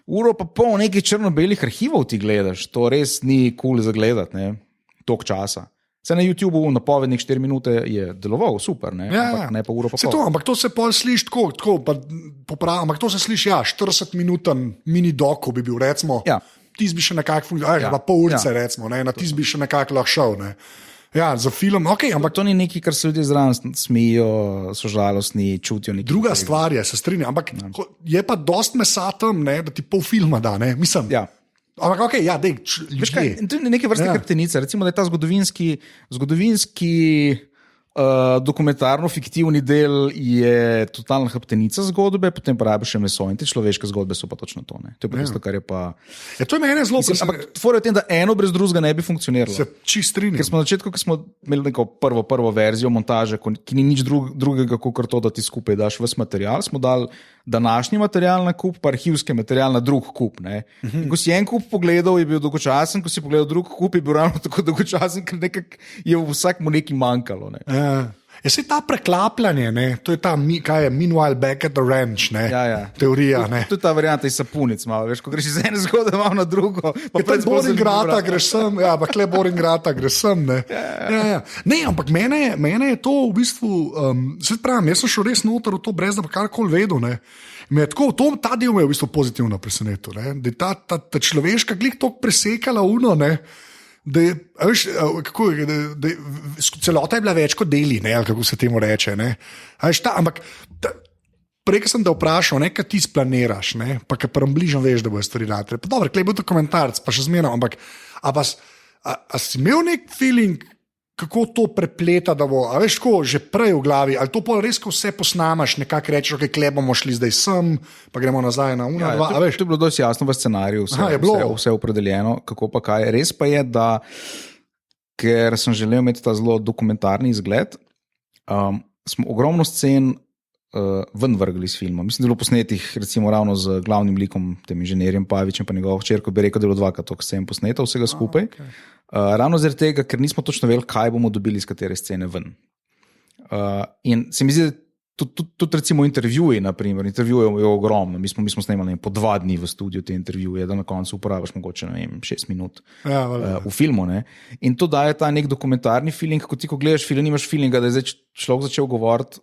uro pa pol nekaj črno-belih arhivov ti gledaš, to res ni cool za gledati, toliko časa. Se na YouTubeu napovednik 4 minute je deloval, super, ne, ampak ne pa uro pa pol. Ampak to se pol sliši tako ampak to se sliši, 40-minuten mini-doku bi bil, recimo, tis bi še nekako funkcioniral, pol urice, recimo, na tis bi še nekako lahko šel, ne. Ja, za film, ampak to ni nekaj, kar se ljudje zraven smijo, so žalostni, čutijo nekaj. Druga stvar je, se strinjam, ampak je pa dost mesa tam, ne, da ti pol filma da, ne, mislim. Ja. Ampak to je neke vrste hrbtenica, recimo, da je ta zgodovinski dokumentarno-fiktivni del je totalna hrbtenica zgodbe, potem pa rabiš še meso in te človeške zgodbe so pa točno to. Ne? To je pa tisto, kar je pa... to je mene zelo ampak tvorijo tem, da eno brez drugega ne bi funkcioniralo. Se čist strinjam. Ker smo na začetku, ko smo imeli neko prvo verzijo montaže, ki ni nič drugega, kot to, da ti skupaj daš ves material, smo dali današnji material na kup, pa arhivski material na drug kup. In ko si en kup pogledal, je bil dolgočasen, ko si pogledal drug kup, je bil ravno tako dolgočasen, ker nekako je vsakmu nekaj manjkalo. Ne? Je se ta preklapljanje, ne? To je ta, kaj je, meanwhile back at the ranch, ne? Teorija. To je ta varianta iz sapunic, malo, veš, ko greš iz ene zgodbe malo na drugo. Pa Boring Grata greš sem, pa kle Boring Grata greš sem, ne? Ja. Ne, ampak mene je to v bistvu, se pravim, jaz sem šel res noter v to, brez da pa karkoli vedel, ne? Tako, ta del me je v bistvu pozitivno presenetil, ne? Da je ta človeška glih toliko presekala uno, ne? Da je, veš, celota je bila več kot deli, ne, ali kako se temu reče. Ne. Ampak prej sem te vprašal, kaj ti splaniraš, ne, pa kaj prvom bližam veš, da bo stvari radile. Dobro, klej bo to komentarc, pa še zmerno, ampak a si imel nek feeling, kako to prepleta, da bo, a veš, tako že prej v glavi, ali to pol res, ko vse posnamaš, nekako rečeš, ok, klej bomo šli zdaj sem, pa gremo nazaj na una, dva, a veš. To je bilo dosti jasno v scenariju, vse opredeljeno, kako pa kaj. Res pa je, da, ker sem želel imeti ta zelo dokumentarni izgled, smo ogromno scen ven vrgli iz filma. Mislim, da je bilo posnetih recimo ravno z glavnim likom, tem inženirjem Pavičem pa njegovo hčerko, bi rekel, da je bilo dvakrat toliko scen posneta vsega skupaj. Okay. Ravno zaradi tega, ker nismo točno vedeli, kaj bomo dobili iz katere scene ven. In se mi zdi, da tudi recimo intervjuji, naprimer, intervjujejo je ogromno. Mi smo snemali po 2 dni v studiu te intervjuje, da na koncu uporabiš mogoče 6 minut v filmu. Ne? In to daje ta nek dokumentarni feeling, ko ti, ko gledaš film, nimaš feelinga, da je zdaj človek začel govoriti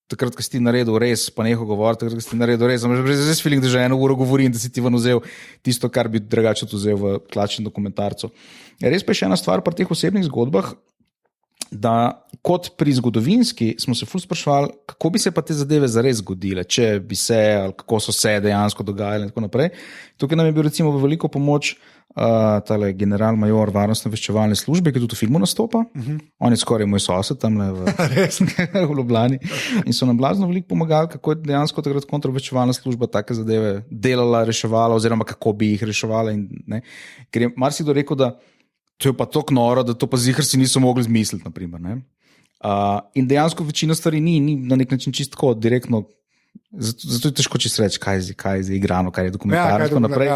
takrat, ko si ti naredil res, pa nehal govoriti, takrat, ko si ti naredil res. Ampak res feeling, da že 1 uro govorim, da si ti ven vzel tisto, kar bi drugače vzel v klačnem dokumentarcu. Res pa je še ena stvar pri teh osebnih zgodbah, da kot pri zgodovinski smo se ful sprašvali, kako bi se pa te zadeve zares zgodile, če bi se, ali kako so se dejansko dogajale in tako naprej. Tukaj nam je bil recimo v veliko pomoč tale general-major varnostno-obveščevalne službe, ki tudi v filmu nastopa. On je skoraj moj sosed tamle v Ljubljani. In so nam blazno veliko pomagali, kako je dejansko takrat kontraobveščevalna služba take zadeve delala, reševala, oziroma kako bi jih reševala. Ker je marsikdo rekel, da to je pa tako noro, da to pa zihar si niso mogli zmisliti, naprimer. Ne? In dejansko večina stvari ni na nek način čistko, direktno, zato je težko čisto reči, kaj je zdaj igrano, kaj je dokumentarno, tako naprej.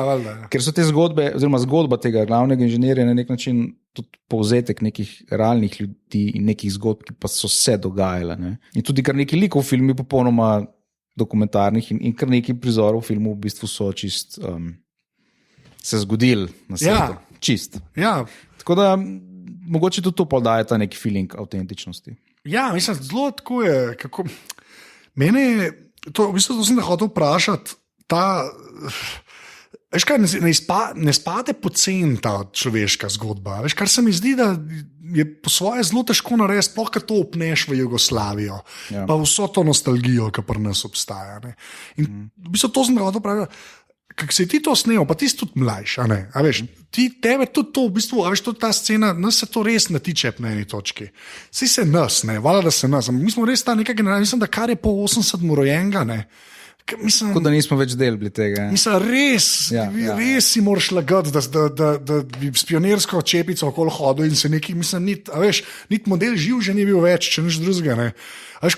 Ker so te zgodbe, oziroma zgodba tega glavnega inženirja na nek način tudi povzetek nekih realnih ljudi in nekih zgodb, ki pa so se dogajale. Ne? In tudi kar nekaj likov v filmu je popolnoma dokumentarnih in kar nekaj prizorov v filmu v bistvu so čist se zgodili na svetu. Čist. Ja. Tako da mogoče tudi to podaja ta neki feeling avtentičnosti. Ja, mislim, zelo tako je. Kako... Mene je, to, v bistvu, to sem da hotel vprašati, veš kaj, ne spade pocen ta človeška zgodba. Veš, kar se mi zdi, da je po svoje zelo težko narediti, sploh kad to opneš v Jugoslavijo, pa vso to nostalgijo, ki pri nas obstaja. Ne? In v bistvu to sem da hotel vprašati, kako si ti to snel, pa ti si tudi mlajš, a ne? A veš, tebe tudi to, v bistvu, a veš, tudi ta scena, nas se to res ne tiče na eni točki. Si se nas, ne, vala da se nas, mi smo res ta neka generacija, mislim, da kar je po 80 rojenega, ne. Mislim, kot da nismo več del bili tega. Mislim, res si moraš lagati, da bi s pionirsko čepico okoli hodil in se neki, mislim, niti model živ že ni bil več, če nič drugega, ne. Veš,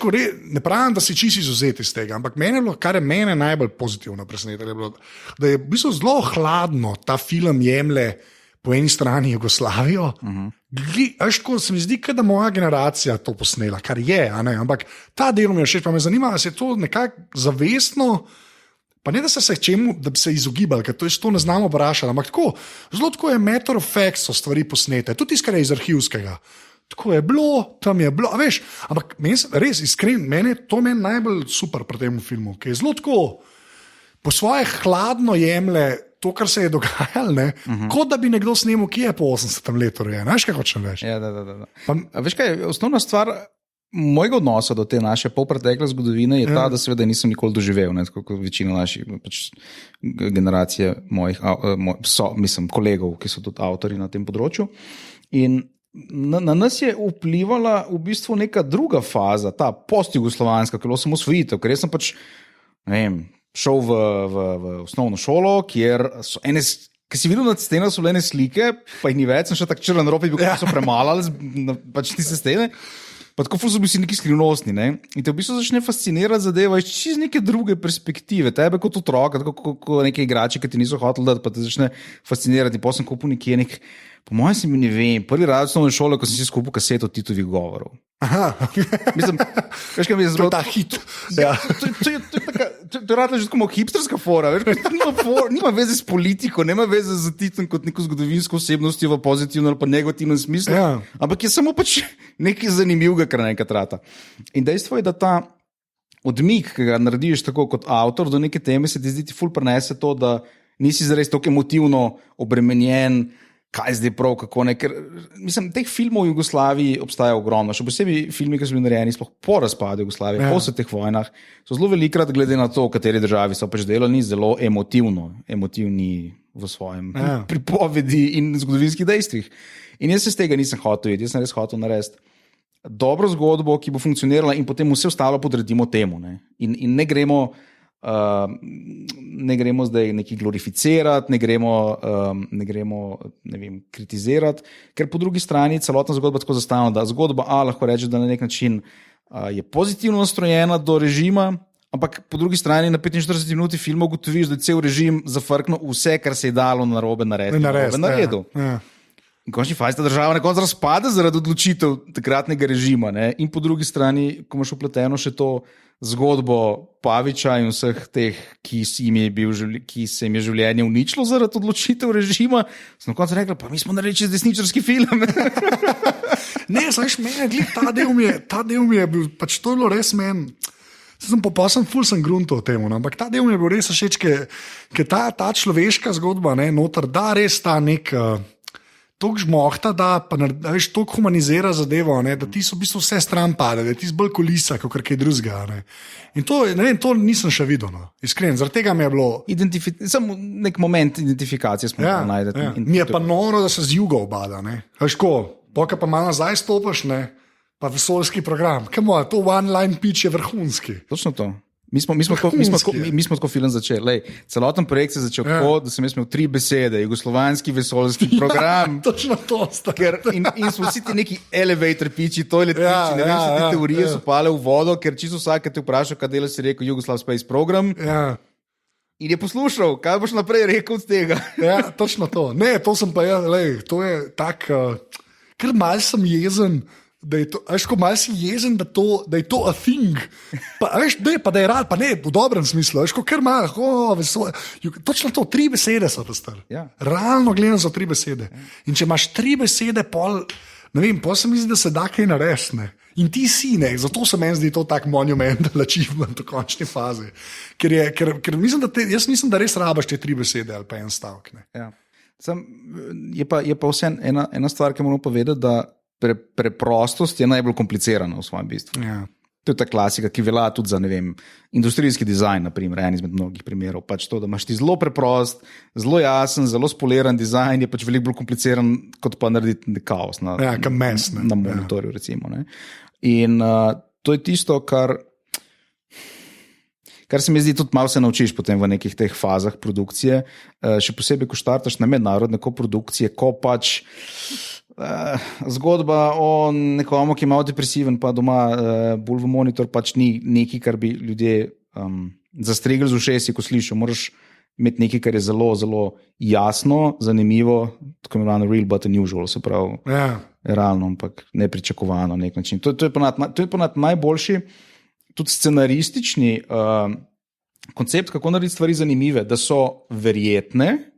ne pravim, da si čisto izvzet iz tega, ampak kar je mene najbolj pozitivno presenetilo, da je v bistvu zelo hladno ta film jemlje po eni strani Jugoslavijo. Veš, ko se mi zdi, da moja generacija to posnela, kar je, a ne, ampak ta del mi je všeč, pa me zanima, ali se je to nekako zavestno Pa ne, da se čemu, da bi se izogibali, ker to ne znamo vprašati, ampak zelo tako je matter of fact so stvari posnete, tudi tiskare iz arhivskega. Tako je bilo, tam je bilo, veš, ampak res iskreno, to meni najbolj super pri tem filmu, ki je zelo tako po svoje hladno jemlje to, kar se je dogajalo, kot da bi nekdo snemal, ki je po 80. letu rojen. Veš, kaj hočem reči? Ja, da. Veš kaj, osnovna stvar mojega odnosa do te naše polpretekle zgodovine je ta, da seveda nisem nikoli doživel, kot večina naših generacije mojih kolegov, ki so tudi avtori na tem področju. In na nas je vplivala v bistvu neka druga faza, ta post-jugoslovanska, ki je bilo samo osvojitev, ker jaz sem šel v osnovno šolo, kjer so ki si videl na stenah, so bile ene slike, pa jih ni več, sem še tak črn rop, ki so premalali, pač tiste stene. Pa tako so bili neki skrivnostni. Ne? In te v bistvu začne fascinirati zadeva iz neke druge perspektive. Tebe kot otroka, kot neke igrače, ki ti niso hoteli dati, pa te začne fascinirati. Pa sem kupil nekje po mojem si mi ne vem, prvi rad osnovne šole, ko sem si skupil kaseto Titovih govorov. Aha. Mislim, veš, kaj mi je zelo... To je ta hit. Ja, to je rad že tako hipsterska fora. Veš, nima veze s politiko, nema veze z Titom kot neko zgodovinsko osebnostjo v pozitivnem ali pa negativnem smislu. Ja. Ampak je samo pač nekaj zanimivega, kar naenkrat rata. In dejstvo je, da ta odmik, ki ga narediš tako kot avtor do neke teme, se ti zdi ti ful prenese to, da nisi zares tako emotivno obremenjen, kaj zdaj prav, kako ne. Ker, mislim, teh filmov v Jugoslaviji obstaja ogromno, še posebej filmi, ki so bili narejeni sploh po razpadu Jugoslavije, po vseh teh vojnah, so zelo velikrat, glede na to, v kateri državi so pač delali, zelo emotivni v svojem pripovedi in zgodovinskih dejstvih. In jaz se z tega nisem hotel videti, jaz sem res hotel narediti dobro zgodbo, ki bo funkcionirala in potem vse ostalo podredimo temu. Ne? In ne gremo zdaj nekaj glorificirati, ne gremo kritizirati, ker po drugi strani celotna zgodba tako zastavljena, da zgodba lahko reče, da na nek način je pozitivno nastrojena do režima, ampak po drugi strani na 45 minuti filma ugotoviš, da je cel režim zafrknil vse, kar se je dalo narobe narediti. In končni fazi ta država na koncu razpade zaradi odločitev takratnega režima. Ne? In po drugi strani, ko imaš upleteno še to zgodbo Paviča in vseh teh, ki se jim je življenje uničilo zaradi odločitev režima, so na koncu rekli, pa mi smo naredili čez desničarski film. Ne, znaš, ta del mi je bil, pač to je bilo res meni. Sem gruntov temu, no? Ampak ta del mi je bil res všeč, ker ta človeška zgodba, ne, noter, da res ta nek... Tok žmohta, da veš, tok humanizira zadevo, ne, da ti so v bistvu vse stran pade, da ti si bolj kulisa, kot kaj drugega. In to nisem še videl, no. Iskren, zaradi tega mi je bilo... Samo nek moment identifikacije smo najdeli. Ja. Mi je pa noro, da se z jugo obada. Veš ko, poka pa malo nazaj stopaš, ne, pa vesoljski program. Kaj to one-line pitch je vrhunski. Točno to. Mi smo tako film začeli. Lej, celoten projekt se je začel tako, da sem imel 3 besede. Jugoslovanski vesoljski program. Točno to. In smo vsi ti neki elevator pitchi, toilet pitchi, ne vem, vse te teorije so pale v vodo, ker čisto vsak, ki te vprašal, kaj delaš, si rekel Jugoslav Space Program. Ja. In je poslušal, kaj boš naprej rekel od tega. Ja, točno to. Ne, to sem pa to je tak, ker mal sem jezen, da je to, veš, ko malo si jezen, da je to a thing. Pa, veš, pa da je rad, pa ne, v dobrem smislu, veš, ko ker malo, točno to, 3 besede so to star. Ja. Realno gledano so 3 besede. Ja. In če imaš 3 besede, ne vem, pol se mi zdi, da se da kaj narediti, ne. In ti si, ne, zato se meni zdi to tak monumental achievement v končni fazi. Ker mislim, jaz mislim, da res rabaš te 3 besede ali pa en stavek, ne. Ja. Je pa vse ena stvar, ki moramo povedati, da preprostost je najbolj komplicirana v svojem bistvu. Ja. To je ta klasika, ki velja tudi za, ne vem, industrijski dizajn, naprimer, en izmed mnogih primerov. Pač to, da imaš ti zelo preprost, zelo jasen, zelo spoliran dizajn, je pač veliko bolj kompliciran, kot pa narediti kaos na monitorju, recimo. Ne? In to je tisto, kar se mi zdi, tudi malo se naučiš potem v nekih teh fazah produkcije, še posebej, ko štartaš na mednarodne koprodukcije, ko pač zgodba o nekomu, ki je malo depresiven, pa doma bolj v monitor, pač ni nekaj, kar bi ljudje zastrigli z ušesi, ko slišijo. Moraš imeti nekaj, kar je zelo, zelo jasno, zanimivo, tako imenovano real but unusual, se pravi, realno, ampak nepričakovano na nek način. To je ponad najboljši, tudi scenaristični koncept, kako narediti stvari zanimive, da so verjetne,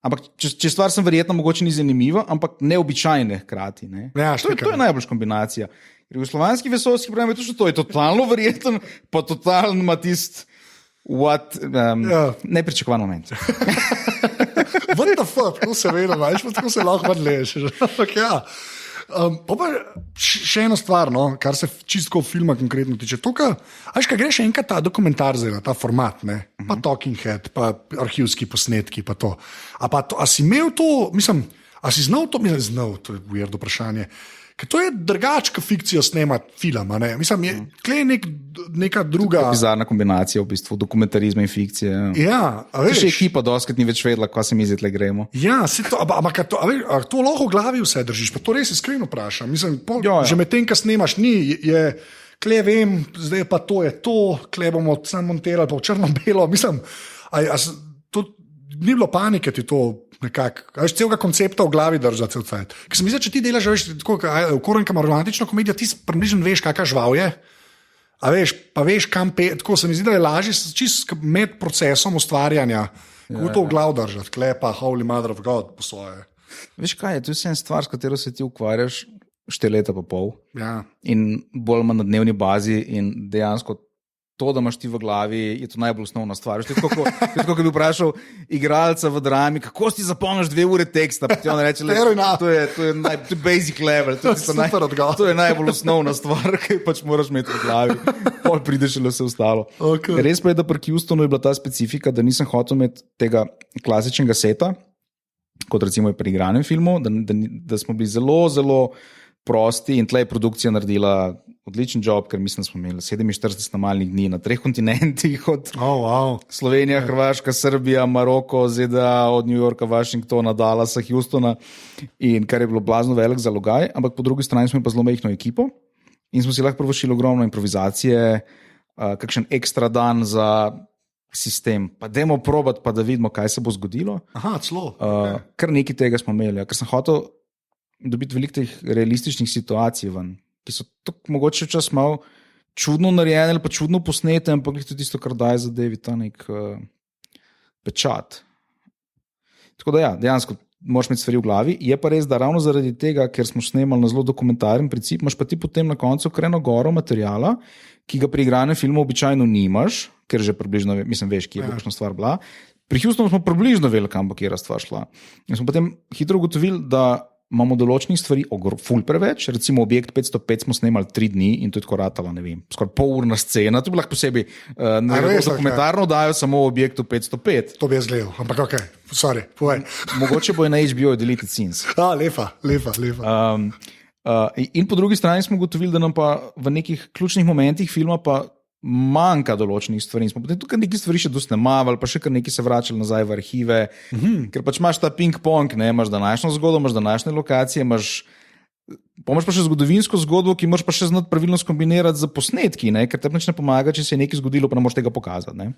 ampak če stvar sem verjetna, mogoče ni zanimiva, ampak neobičajne hkrati. Ne? Ja, to je najboljša kombinacija. Ker v slovanski vesoljski program je to je totalno verjeten, pa totalno ima tisti nepričakovan moment. What the fuck, tako se vedno, tako se lahko vrleš. Ja. Pa še ena stvar, no, kar se čistko filma konkretno tiče. Kaj greš enkrat ta dokumentar, ta format, ne? Pa Talking Head, pa arhivski posnetki, pa to. A si imel to, mislim, a si znal to, to je weird vprašanje. Ker to je drugačka fikcija snemati film, ne? Mislim, je neka druga... Bizarna kombinacija v bistvu dokumentarizma in fikcije. Ja, a veš... Še ekipa doskrat ni več vedela, kaj se mi zdaj gremo. Ja, ampak to lahko v glavi vse držiš, pa to res iskreno vprašam. Mislim, že med tem, ko snemaš, kle vem, zdaj pa to je to, kle bomo sam monterali, pa v črno-belo, mislim, to ni bilo panike ti to... nekako, celega koncepta v glavi drža cel cajt. Ker se mi zdi, če ti delaš, veš, tako, v korenkam romantično komedijo, ti približno veš, kakšna žval je, a veš, pa veš, kam tako se mi zdi, da je lažje čist med procesom ustvarjanja, kako to v glav držati, klepa, holy mother of God, po svoje. Veš kaj, to je vse en stvar, s katero se ti ukvarjaš 4 leta pa pol. Ja. In bolj na dnevni bazi in dejansko to, da imaš ti v glavi, je to najbolj osnovna stvar. To je tako, ko bi vprašal igralca v drami, kako si zapomniš 2 ure teksta, pa ti on reče, to je basic level, to je najbolj osnovna stvar, ki pač moraš imeti v glavi. Pol prideš in vse ostalo. Okay. Res pa je, da pri Houstonu je bila ta specifika, da nisem hotel imeti tega klasičnega seta, kot recimo je pri igranem filmu, da smo bili zelo, zelo prosti in tle je produkcija naredila odličen job, ker mislim, da smo imeli 47 snemalnih dni na 3 kontinentih, od Slovenija, Hrvaška, Srbija, Maroko, ZDA, od New Yorka, Washingtona, Dallasa, Houstona, in kar je bilo blazno velik zalogaj, ampak po drugi strani smo pa zelo majhno ekipo in smo si lahko privoščili ogromno improvizacije, kakšen ekstra dan za sistem, pa dajmo probati, pa da vidimo, kaj se bo zgodilo. Aha, celo. Kar nekaj tega smo imeli, ker sem hotel dobiti veliko teh realističnih situacij ven, ki so tako mogoče včasih malo čudno narejene ali pa čudno posnete, ampak je tudi tisto, kar daje zadevi ta nek pečat. Tako da ja, dejansko moraš imeti stvari v glavi. Je pa res, da ravno zaradi tega, ker smo snemali na zelo dokumentaren princip, imaš pa ti potem na koncu kreno goro materijala, ki ga pri igranem filmu običajno nimaš, ker že približno, mislim, veš, ki je kakšna stvar bila. Pri Houstonu smo približno vedeli, kam bo kjera stvar šla. In smo potem hitro ugotovili, da imamo določenih stvari ful preveč, recimo Objekt 505 smo snemali 3 dni in to je tako ratala, ne vem, skoraj polurna scena, to bi lahko posebej dokumentarno dajo samo o Objektu 505. To bi jaz gledal, ampak ok, sorry, povej. Mogoče bo je na HBO deleted scenes. Lepa. In po drugi strani smo ugotovili, da nam pa v nekih ključnih momentih filma pa manjka določenih stvari. Smo potem tukaj nekaj stvari še dosnemavali, pa še kar nekaj se vračali nazaj v arhive, ker pač imaš ta ping-pong, ne, imaš današnjo zgodbo, imaš današnje lokacije, imaš pa še zgodovinsko zgodbo, ki moraš pa še znati pravilno skombinirati z posnetki, ne, ker te pač ne pomaga, če se je nekaj zgodilo, pa ne moreš tega pokazati. Ne.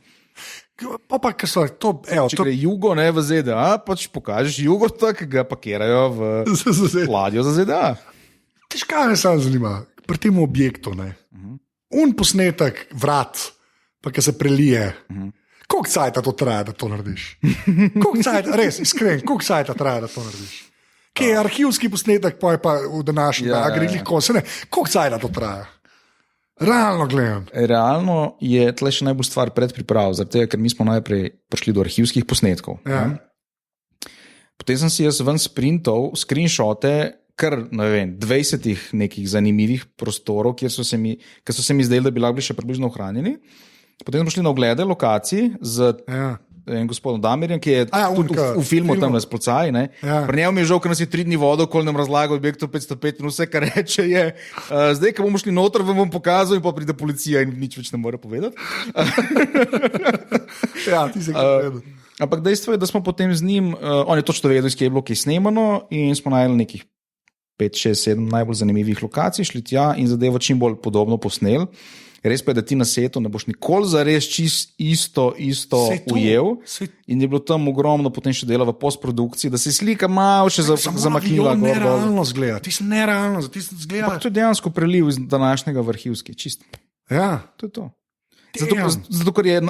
Če gre jugo, ne, v ZDA, pač pokažeš jugo, tako ga pakirajo v ladjo za ZDA. Težko me samo zanima, pri tem objektu, ne. Posnetek vrat, pa ki se prelije. Koliko cajta to traja, da to narediš? Koliko cajta, res, iskren, koliko cajta traja, da to narediš? Kje je arhivski posnetek, pa je pa v današnjem, koliko cajta to traja? Realno gledam. Realno je tle še najbolj stvar predpriprav, zaradi tega, ker mi smo najprej prišli do arhivskih posnetkov. Ja. Potem sem si jaz ven sprintal, screenshote, kar, ne vem, 20 nekih zanimivih prostorov, ki so se mi zdeli, da bi lahko bili še približno ohranjeni. Potem smo šli na oglede lokacij z gospodom Damirjem, ki je v filmu tam na Splocaj. Pri njemu mi je žal, ker nas je 3 dni vodil, ko nam razlagal Objektu 505 in vse, kar reče je, zdaj, ko bomo šli noter, vam bom pokazal in pa pride policija in nič več ne more povedati. Ja, ti se gledal. Ampak dejstvo je, da smo potem z njim, on je točno vedel, iz kje je bilo kaj snemano in smo najeli nekih 5, 6, 7 najbolj zanimivih lokacij, šli tja in zadevo čim bolj podobno posnel. Res pa je, da ti na setu ne boš nikoli zares čist isto ujel in je bilo tam ogromno potem še dela v postprodukciji, da se slika malo še zamaknila. Nerealno zgleda, ti si nerealno, ti si zgleda. To je dejansko preliv iz današnjega v arhivski, čist. Ja. To je to. Zato, ker je,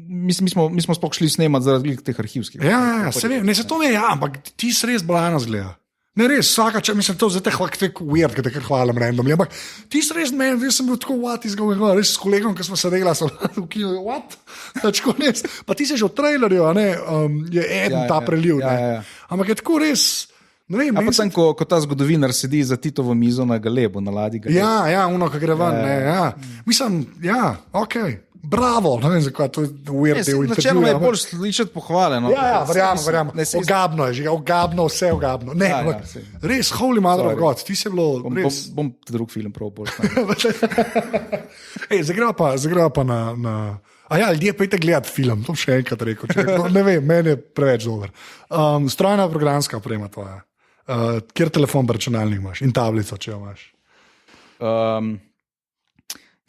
mi smo sploh šli snemati zaradi teh arhivskih. Ja, se vem, ne se to ne, ampak ti se res balano zgleda. Ne res, vsaka čas, mislim, to zdaj te weird, ki te kar hvalim randomly, ampak ti si res meni, res sem bil tako, what is going on, res s kolegom, ki smo sedela, so v kinu, what? Tako res, pa ti si že v trailerju, a ne, je eden ta preliv, ne. Ampak je tako res, ne vem. Ampak sem, ko ta zgodovinar sedi za Titovo mizo na Galebu, na ladji Galebu. Ja, ono, ko gre ven, ne, ja. Mislim, ja, okej. Bravo, ne vem, zakaj to je weird del intervjuja. Načeloma je bolj slišati pohvale. No? Ja, verjamem. Ogabno je, že ogabno, vse ogabno. Ne, res, holy mother of God, ti si bilo res. Bom drug film prav bolj. Zagreva pa na... A ja, ljudje pejte gledati film, to še enkrat rekel. Ne vem, meni je preveč dober. Strojna programska oprema tvoja. Kjer telefon pa računalnik imaš in tablico, če jo imaš?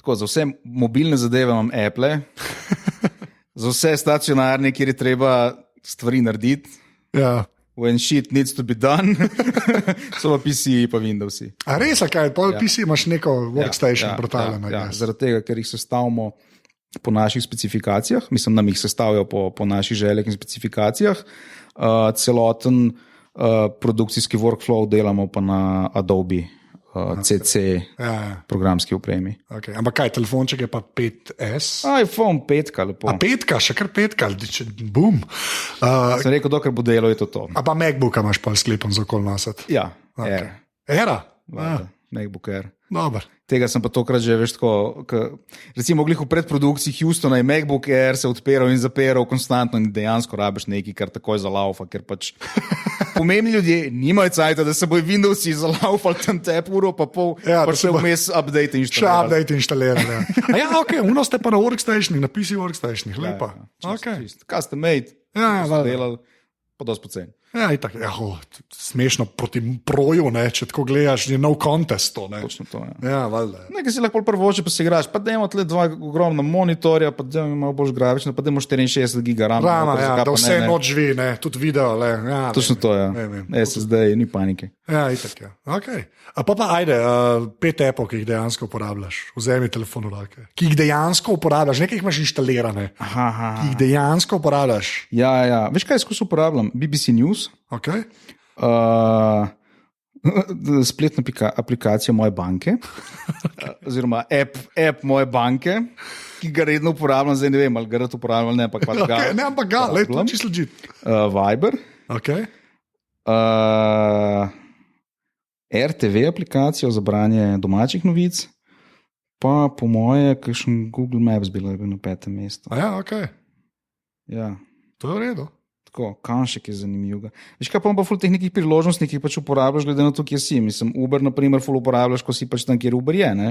Tako, za vse mobilne zadeve imam Apple, za vse stacionarne, kjer je treba stvari narediti. Ja. When shit needs to be done, so pa PC pa Windowsi. A res, kaj, po PC imaš neko workstation portalno. Ja, zaradi tega, ker jih sestavimo po naših specifikacijah, mislim, nam jih sestavljajo po naših željah in specifikacijah. Celoten produkcijski workflow delamo pa na Adobe. CC programski opremi. Okay. Ampak kaj, telefonček je pa 5S? iPhone 5, lepo. A 5, še kar 5, boom. Sem rekel, dokler bo delo, je to. A pa MacBooka imaš pa sklepom za okol nositi? Ja, okay. Era? MacBook Air. Dobar. Tega sem pa tokrat že, veš, tako, recimo v predprodukciji Houstona je MacBook Air se odpiral in zapiral konstantno in dejansko rabiš nekaj, kar takoj zalaufa, ker pač pomembni ljudje nimajo cajta, da se bojo Windowsi zalaufali tam tep uro pa pol, pa še vmes update inštalirali. Še update inštalirali, ja. A ja, okej, uno ste pa na workstationih, na PC workstationih, lepa. Custom made, delali, pa dosti poceni. Ja, itak, smešno proti proju, ne, če tako gledaš, je no contest to, ne. Točno to, ja. Ja, valjda. Nekaj si lahko prvoče, pa si igraš, pa dajmo tle dva ogromna monitorja, pa dajmo malo bolj grafično, pa dajmo 64 giga RAM. Rama, ja, da vse noč živi, ne, tudi video, le. Ja, točno to, ja. SSD, ni panike. Ja, itak, ja. Okej. A pa ajde, 5 appov, ki jih dejansko uporabljaš. Vzemi telefon v roke. Ki jih dejansko uporabljaš, nekaj jih imaš inštalirane. Ki jih dejansko uporabljaš. Ja. Veš kaj skozi uporabljam? BBC News. Okay. Spletna aplikacija moje banke, oziroma app moje banke, ki ga redno uporabljam, zdaj ne vem, ali ga rad uporabljam, ne, ampak pač ga. Ne, ampak ga, le, to čisto legit. Viber. Okay. RTV aplikacijo za branje domačih novic, pa po moje, kakšen Google Maps bilo je bil na 5. mestu. A ja, okej. Ja. To je v redu. Tako, Kanšek je zanimiv. Veš kaj, pa ful teh nekih priložnosti, ki jih pač uporabljaš, glede na to, kje si. Mislim, Uber, na primer, ful uporabljaš, ko si pač tam, kjer Uber je, ne?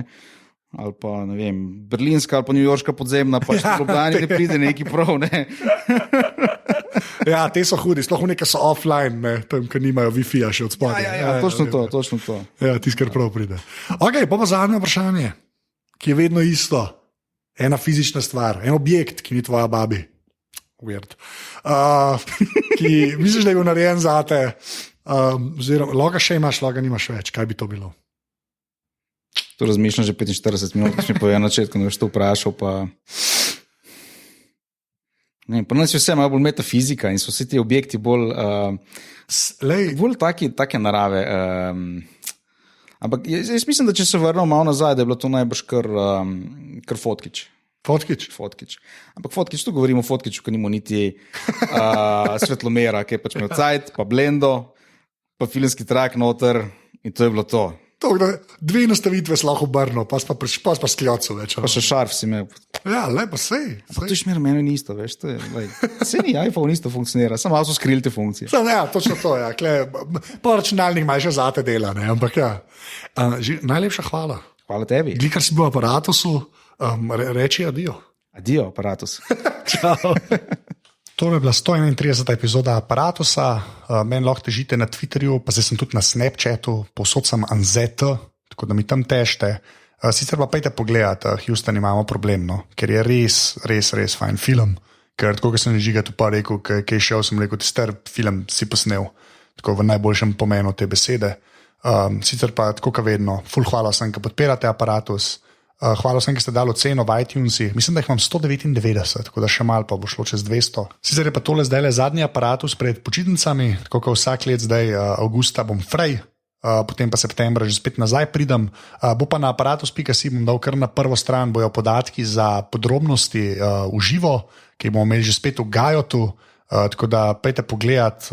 Ali pa, ne vem, berlinska ali pa newyorška podzemna, pač v Ljubljani ne pride neki prav, ne? Ja, te so hudi, sploh nekaj so offline, ne, tam, ker nimajo Wi-Fi-ja še od spodaj. Ja, točno to. Ja, tisti, kar prav pride. Ok, pa zadnje vprašanje, ki je vedno isto. Ena fizična stvar, en objekt, ki ni tvoja babi. Weird. Ki misliš, da je bil narejen zate, oziroma loga še imaš, loga nimaš več. Kaj bi to bilo? To razmišljam že 45 minut, ko si mi povedal na začetku, da boš to vprašal, pa... Ne, pa nas je vse malo bolj metafizika in so vsi ti objekti bolj take narave. Ampak jaz mislim, da če se vrnemo malo nazaj, da je bilo to najbrž kar Fotkič. Fotkič. Ampak Fotkič, tu govorimo o Fotkiču, ki nima niti svetlomera, ki je pač imel cajt, pa blendo, pa filmski trak noter in to je bilo to. To, da 2 nastavitve si lahko obrnil, pa skljocu več. Pa še šarf si imel. Ja, lepo, sej. To je šmer meni ni isto, veš. Sej ni iPhone isto funkcionira, samo malo so skrili te funkcije. Ja, točno to, ja. Po računalnik imaš že zate dela, ne, ampak ja. Najlepša hvala. Hvala tebi. Glikar si bil v Aparatusu, reči adijo. Adijo, Aparatus. Čau. To je bila 131. epizoda Aparatusa. Meni lahko težite na Twitterju, pa zdaj sem tudi na Snapchatu, povsod sem Anzet, tako da mi tam težite. Sicer pa pejte pogledat, Houston imamo problem, no? Ker je res fajn film. Ker tako, ko sem Žiga tu pa rekel, kaj šel, sem rekel, star film si posnel, tako v najboljšem pomenu te besede. Sicer pa tako, ka vedno, ful hvala sem, ka podpirate Aparatus. Hvala vsem, ki ste dali oceno v iTunesih. Mislim, da jih imam 199, tako da še malo pa bo šlo čez 200. Sicer je pa tole zdaj le zadnji aparatus pred počitnicami, tako kot vsak let zdaj avgusta bom frej. Potem pa septembra že spet nazaj pridem. Bo pa na aparatus.si bom dal kar na prvo stran, bojo podatki za podrobnosti v živo, ki bomo imeli že spet v Gajotu, tako da pejte pogledat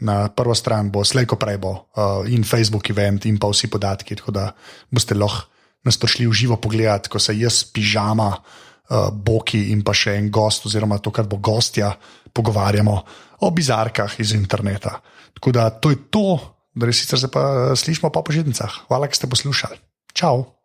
na prvo stran, bo slejko prej bo in Facebook event in pa vsi podatki, tako da boste lahko nas prišli v živo pogledat, ko se jaz pižama, Boki in pa še en gost oziroma to, kar bo gostja, pogovarjamo o bizarkah iz interneta. Tako da to je to. Sicer se pa slišimo po počitnicah. Hvala, ker ste poslušali. Čau.